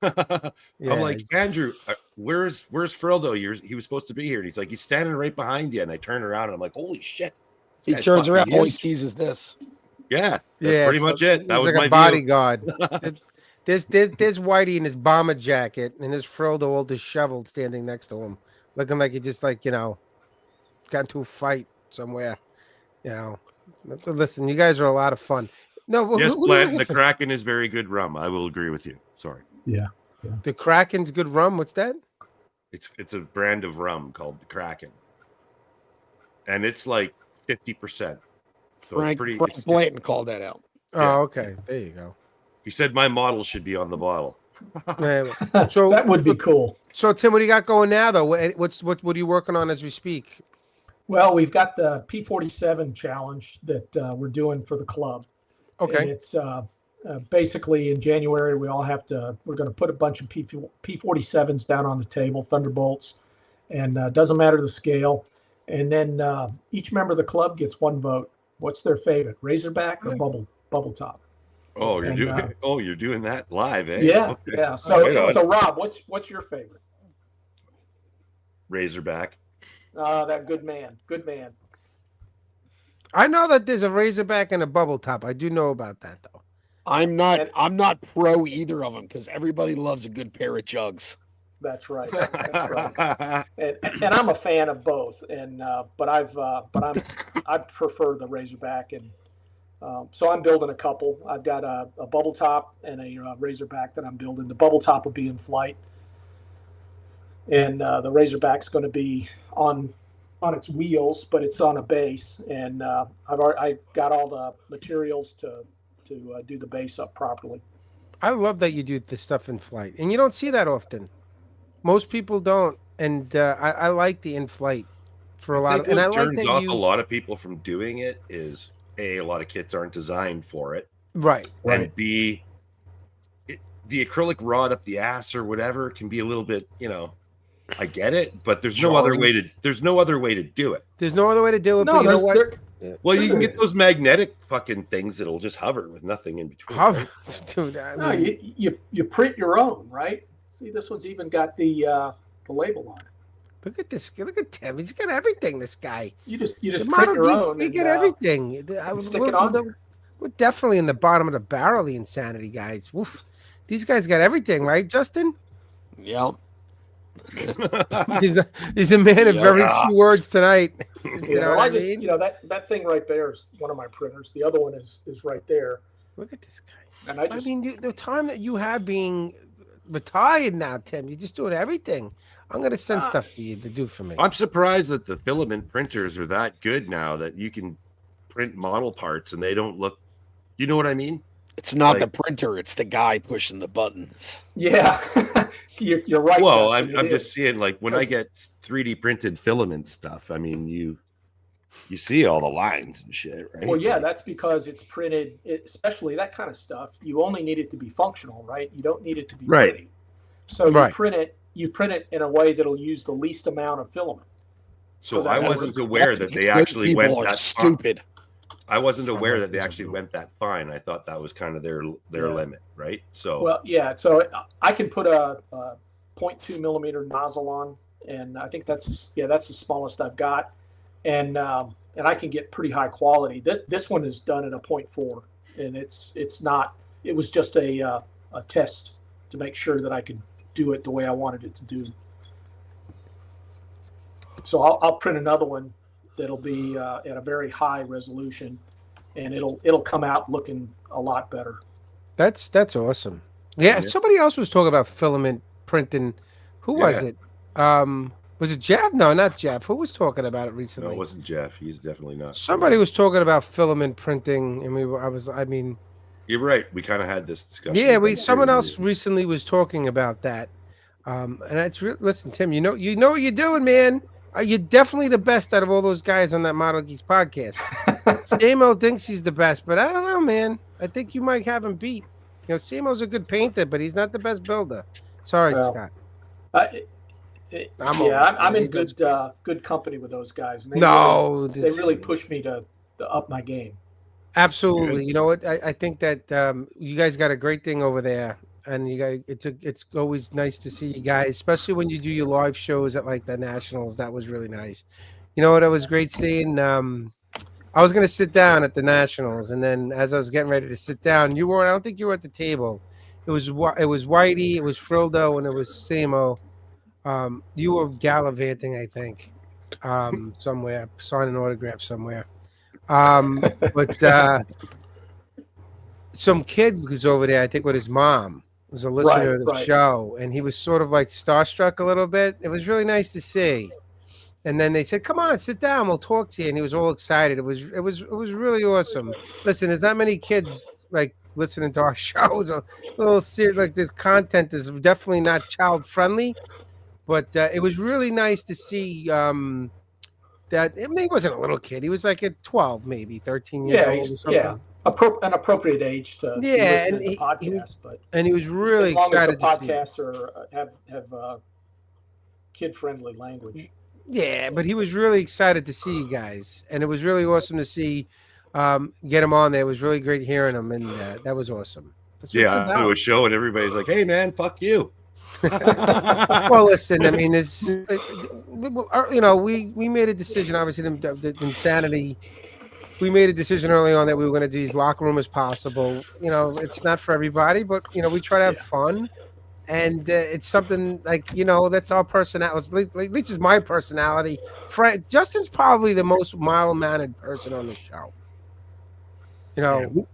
I'm like, Andrew, where's Frodo? He was supposed to be here. And he's like, he's standing right behind you. And I turn around and I'm like, holy shit. He turns around, all he sees is this. Yeah, that's pretty much it. That was like my a bodyguard. There's Whitey in his bomber jacket, and there's Frodo all disheveled standing next to him, looking like he just got into a fight somewhere. Listen, you guys are a lot of fun. No, yes, Blanton, the Kraken is very good rum. I will agree with you. Sorry. Yeah. The Kraken's good rum. What's that? It's a brand of rum called the Kraken, and it's like 50%. So Frank Blanton called that out. Oh, okay. There you go. He said my model should be on the bottle. So that would be cool. So Tim, what do you got going now, though? What are you working on as we speak? Well, we've got the P47 challenge that we're doing for the club. Okay. And it's basically in January we're going to put a bunch of P47s down on the table, Thunderbolts, and doesn't matter the scale. And then each member of the club gets one vote. What's their favorite, Razorback or Bubble Top? Oh, you're doing that live, eh? Yeah, okay. yeah. So Rob, what's your favorite? Razorback. That good man. I know that there's a Razorback and a Bubble Top. I do know about that, though. I'm not pro either of them because everybody loves a good pair of jugs. That's right. And I'm a fan of both. But I prefer the Razorback, and so I'm building a couple. I've got a Bubble Top and a Razorback that I'm building. The Bubble Top will be in flight, and the Razorback's going to be on its wheels, but it's on a base. And I got all the materials to do the base up properly. I love that you do this stuff in flight, and you don't see that often. Most people don't, and I like the in-flight for a lot of. And I like that turns off a lot of people from doing it is A, lot of kits aren't designed for it, right? And B, the acrylic rod up the ass or whatever can be a little bit, I get it, but there's no other way to do it. There's no other way to do it. No, but you know what? Well, you can get those magnetic fucking things that'll just hover with nothing in between. Right? Dude, you print your own, right? See, this one's even got the label on it. Look at this. Look at Tim. He's got everything. This guy. You just print your own. You get everything. We're definitely in the bottom of the barrel, the Insanity guys. Woof. These guys got everything, right, Justin? Yeah. He's a man of very few words tonight. That thing right there is one of my printers. The other one is right there. Look at this guy. And I mean, the time that you have being retired now, Tim, you're just doing everything. I'm going to send stuff to you to do for me. I'm surprised that the filament printers are that good now that you can print model parts and they don't look, you know what I mean? It's not the printer, it's the guy pushing the buttons. Yeah, you're right. Well, I'm just seeing, like, when I get 3D printed filament stuff, I mean, you see all the lines and shit, right? Well, yeah, that's because it's printed, especially that kind of stuff. You only need it to be functional, right? You don't need it to be pretty. So you print it in a way that'll use the least amount of filament. So I wasn't aware that they actually went that stupid. I wasn't aware that they actually went that fine. I thought that was kind of their limit, right? So well, yeah. So I can put a 0.2 millimeter nozzle on, and I think that's the smallest I've got, and I can get pretty high quality. This one is done at a 0.4, and it's not. It was just a test to make sure that I could do it the way I wanted it to do. So I'll print another one that'll be at a very high resolution, and it'll come out looking a lot better. That's awesome. Yeah, somebody else was talking about filament printing. Who was it? Was it Jeff? No, not Jeff. Who was talking about it recently? No, it wasn't Jeff. He's definitely not. Somebody was talking about filament printing, and you're right. We kind of had this discussion. Yeah, someone else recently was talking about that. And it's listen, Tim, you know what you're doing, man. You're definitely the best out of all those guys on that Model Geeks podcast. Samo thinks he's the best, but I don't know, man. I think you might have him beat. Samo's a good painter, but he's not the best builder. Sorry, Well, Scott. I'm in good company with those guys. And they really push me to up my game. Absolutely. Good. You know what? I think that you guys got a great thing over there, and you guys, it's always nice to see you guys, especially when you do your live shows at like the Nationals. That was really nice. You know what? It was great seeing. I was gonna sit down at the Nationals, and then as I was getting ready to sit down, you weren't. I don't think you were at the table. It was Whitey, it was Frildo, and it was Samo. You were gallivanting, I think, somewhere, signing autographs somewhere. But some kid was over there, I think, with his mom. Was a listener of the show, and he was sort of like starstruck a little bit. It was really nice to see. And then they said, "Come on, sit down. We'll talk to you." And he was all excited. It was really awesome. Listen, there's not many kids like listening to our shows. A little serious, like this content is definitely not child friendly, but it was really nice to see that. I mean, he wasn't a little kid. He was like at 12, maybe 13 years old or something. An appropriate age to be listening to podcasts. And he was really excited to see. As the podcasts have kid friendly language. Yeah, but he was really excited to see you guys, and it was really awesome to see get him on there. It was really great hearing him, and that was awesome. I went to a show, and everybody's like, "Hey, man, fuck you." Well, listen, I mean, this, you know, we made a decision. Obviously, the Insanity. We made a decision early on that we were going to do as locker room as possible. You know, it's not for everybody, but you know, we try to have fun. And it's something like, you know, that's our personality. At least it's my personality. Justin's probably the most mild-mannered person on the show. You know,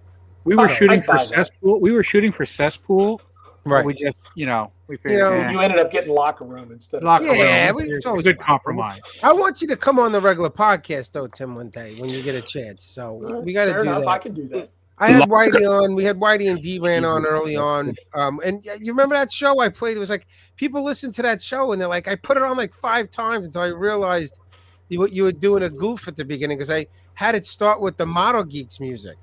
we were shooting for cesspool. We were shooting for cesspool. Right. We just, you figured, you ended up getting locker room instead of locker room. Yeah, it's always a good compromise. I want you to come on the regular podcast, though, Tim, one day when you get a chance. So we got to do that. I can do that. I had Whitey on. We had Whitey and D-Ran on early on. And you remember that show I played? It was like people listen to that show and they're like, I put it on like 5 times until I realized you were doing a goof at the beginning because I had it start with the Model Geeks music.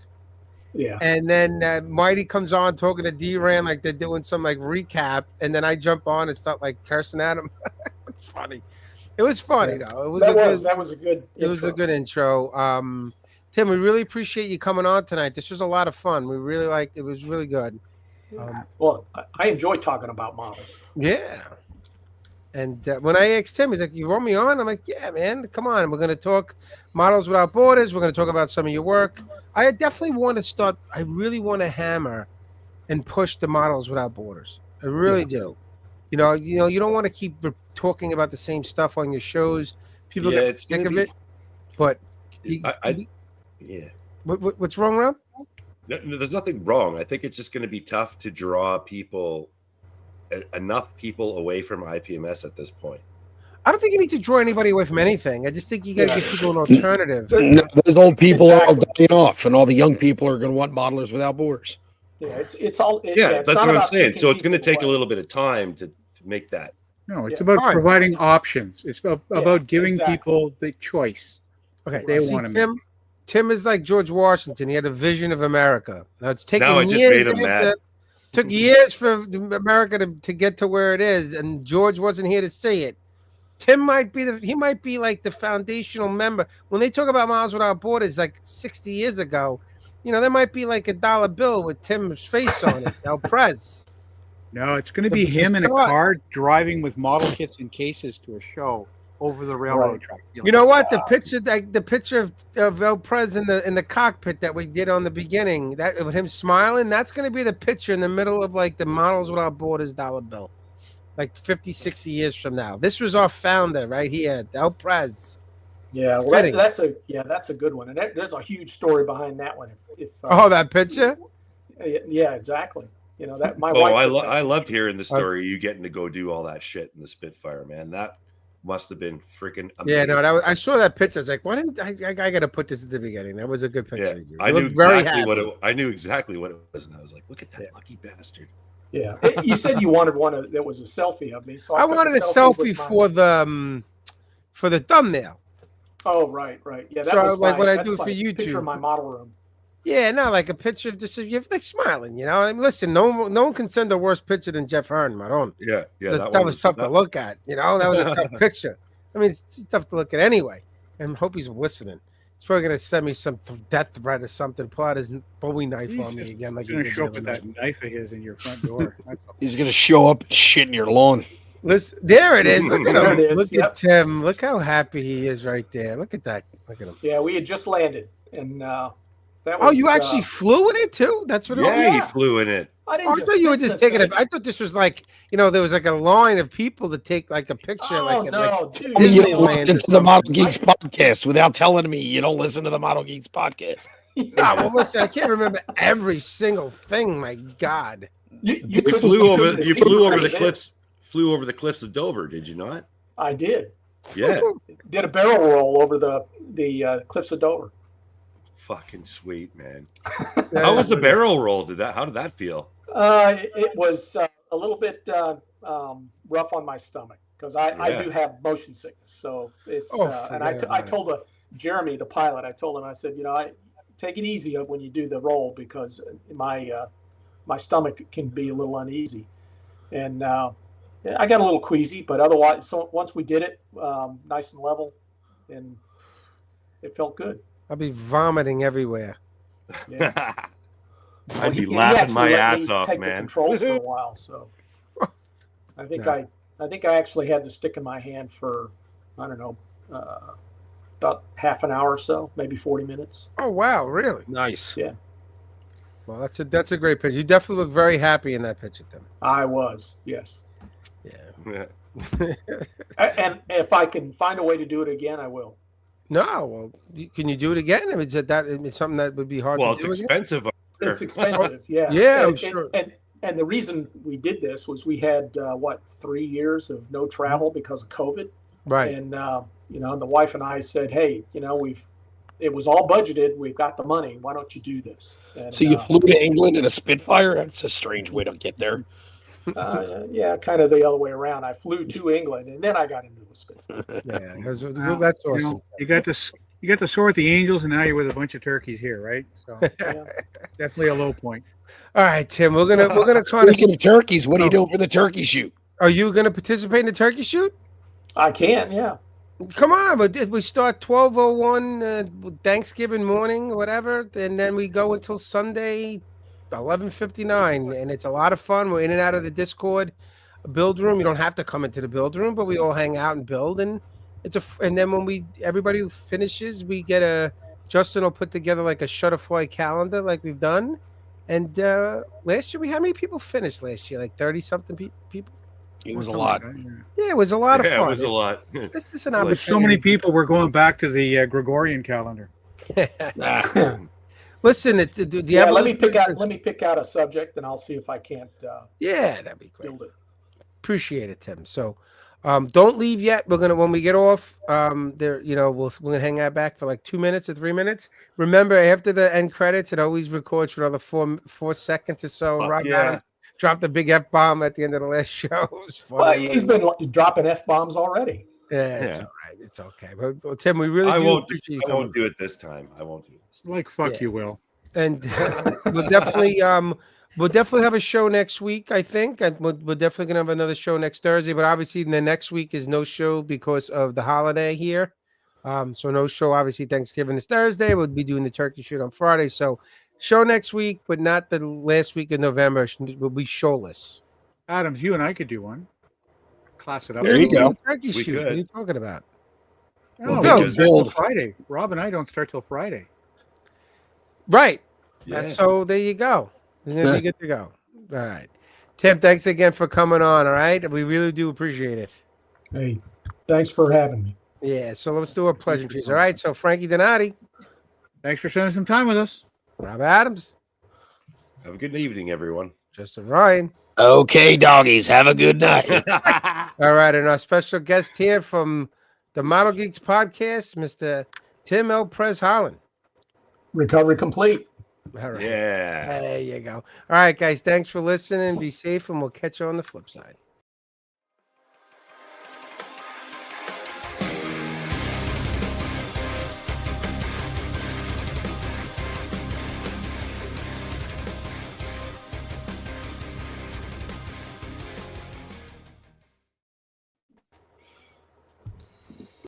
Yeah. And then Whitey comes on talking to D-Ran like they're doing some like recap. And then I jump on and start like cursing at him. It's funny. It was funny, though. That was a good intro. It was a good intro. Tim, we really appreciate you coming on tonight. This was a lot of fun. We really liked it. It was really good. Well, I enjoy talking about models. Yeah. And when I asked Tim, he's like, "You want me on?" I'm like, "Yeah, man, come on. We're going to talk Models Without Borders. We're going to talk about some of your work." I definitely want to start. I really want to hammer and push the Models Without Borders. I really do. You know, you don't want to keep talking about the same stuff on your shows. People get sick of it. But yeah. What's wrong, Rob? No, there's nothing wrong. I think it's just going to be tough to draw enough people away from IPMS at this point. I don't think you need to draw anybody away from anything. I just think you got to give people an alternative. No, those old people are all dying off, and all the young people are going to want Modelers Without Borders. Yeah, it's all. That's what I'm saying. So it's going to take a little bit of time to make that. No, it's about providing options. It's about giving people the choice. Okay, they want to make. Tim is like George Washington. He had a vision of America. Now it's taking years. Took years for America to get to where it is, and George wasn't here to see it. Tim might be like the foundational member. When they talk about Miles Without Borders, like 60 years ago, there might be like a dollar bill with Tim's face on it. El Prez. No, it's going to be him in a car driving with model kits and cases to a show over the railroad track. You know what? The picture of El Prez in the cockpit that we did on the beginning, that with him smiling, that's going to be the picture in the middle of like the Models Without Borders dollar bill, like 50, 60 years from now. This was our founder right here, El Prez. Yeah, well, that's a good one, and there's a huge story behind that one. That picture. Yeah, exactly. That my wife. I loved hearing the story. You getting to go do all that shit in the Spitfire, man. That must have been freaking amazing. Yeah, no, I saw that picture. I was like, why didn't I got to put this at the beginning? That was a good picture. Yeah, I knew exactly what it was, and I was like, look at that lucky bastard. Yeah, you said you wanted one that was a selfie of me, so I wanted a selfie for the thumbnail. Oh, right, yeah. That so was like what I do for YouTube. Picture of my model room. Yeah, no, like a picture of just you're like smiling, you know. I mean, listen, no one can send a worse picture than Jeff Hearn, Maron. Yeah, That one was tough to look at, you know. That was a tough picture. I mean, it's tough to look at anyway. And hope he's listening. He's probably gonna send me some death threat or something. Pull out his Bowie knife on me again. Like he's gonna show up with that knife of his in your front door. He's gonna show up and shit in your lawn. Listen, there it is. Look at There him. it is, Look yep. at Tim. Look how happy he is right there. Look at that. Look at him. Yeah, we had just landed, and that was. Oh, you actually flew in it too? That's what. Yeah, it he was? flew in it. I Oh, I thought you were just taking it. I thought this was like, you know, there was like a line of people to take like a picture. Oh like, no, dude! You Disneyland don't or listen to the something. Model Geeks podcast without telling me you don't listen to the Model Geeks podcast. No, well, listen, I can't remember every single thing. My God. You Flew over the cliff. cliffs. Flew over the cliffs of Dover. Did you not? I did. Yeah. Did a barrel roll over the cliffs of Dover. Fucking sweet, man. How was the barrel roll? How did that feel? It was a little bit rough on my stomach because I do have motion sickness. So it's and I told Jeremy, the pilot, I told him, I said, you know, I take it easy when you do the roll because my stomach can be a little uneasy, and I got a little queasy, but otherwise, so once we did it, nice and level, and it felt good. I'll be vomiting everywhere. Yeah. I'd be He laughing actually my let ass me off, take the man. controls for a while, so I think I actually had the stick in my hand for I don't know about half an hour or so, maybe 40 minutes. Oh wow, really? Nice. Yeah. Well, that's a great picture. You definitely look very happy in that picture, Tim. I was, yes. Yeah. Yeah. And if I can find a way to do it again, I will. No, well, can you do it again? I mean, is it's something that would be hard Well, to it's do again? expensive. It's expensive, yeah. Yeah, I'm and, sure. And the reason we did this was we had 3 years of no travel because of COVID, Right. and you know, and the wife and I said, hey, you know, it was all budgeted. We've got the money. Why don't you do this? And, So you flew to England in a Spitfire? That's a strange way to get there. yeah, kind of the other way around. I flew to England and then I got into a Spitfire. Yeah, that's You awesome. know, you got the sword with the Angels, and now you're with a bunch of turkeys here, right? So definitely a low point. All right, Tim, we're gonna kind of. Speaking of turkeys, what are you doing for the turkey shoot? Are you gonna participate in the turkey shoot? I can, yeah. Come on, but we start 12:01 Thanksgiving morning, or whatever, and then we go until Sunday 11:59, and it's a lot of fun. We're in and out of the Discord build room. You don't have to come into the build room, but we all hang out and build, and and then when everybody finishes, we get Justin will put together like a Shutterfly calendar, like we've done. And last year, we how many people finished last year? Like 30 something people. It was a lot. Yeah, it was a lot of fun. It was a lot. This is an Like opportunity. So many people. We're going back to the Gregorian calendar. Listen, do you Yeah, have let me pick out a subject and I'll see if I can't Yeah, that'd be great. build it. Appreciate it, Tim. So don't leave yet. We're gonna when we get off, we're gonna hang out back for like 2 minutes or 3 minutes. Remember, after the end credits, it always records for another 4 seconds or so. Fuck Rob yeah. Adams dropped a big F-bomb at the end of the last show. It was Well, funny. he's been dropping F-bombs already. Yeah, it's Yeah. all right. It's okay. But Tim, we really I do won't appreciate you I coming. won't do it this time. I won't do it. Like fuck Yeah. you, Will. And we'll definitely have a show next week, I think. And we're definitely gonna have another show next Thursday, but obviously the next week is no show because of the holiday here. So no show. Obviously, Thanksgiving is Thursday. We'll be doing the turkey shoot on Friday. So show next week, but not the last week of November. We'll be showless. Adams, you and I could do one. Class it up. There you go. The turkey We shoot. What are could. you talking about? No, Well, we don't because- start till Friday. Rob and I don't start till Friday. Right. Yeah. So there you go. You're gonna be good to go. All right. Tim, thanks again for coming on. All right. We really do appreciate it. Hey, thanks for having me. Yeah. So let's do our pleasantries. All right. So Frankie Donati, Thanks for spending some time with us. Rob Adams, Have a good evening, everyone. Justin Ryan. Okay, doggies. Have a good night. All right. And our special guest here from the Model Geeks podcast, Mr. Tim L. Prez Holland. Recovery complete. All right. Yeah. There you go. All right, guys. Thanks for listening. Be safe, and we'll catch you on the flip side.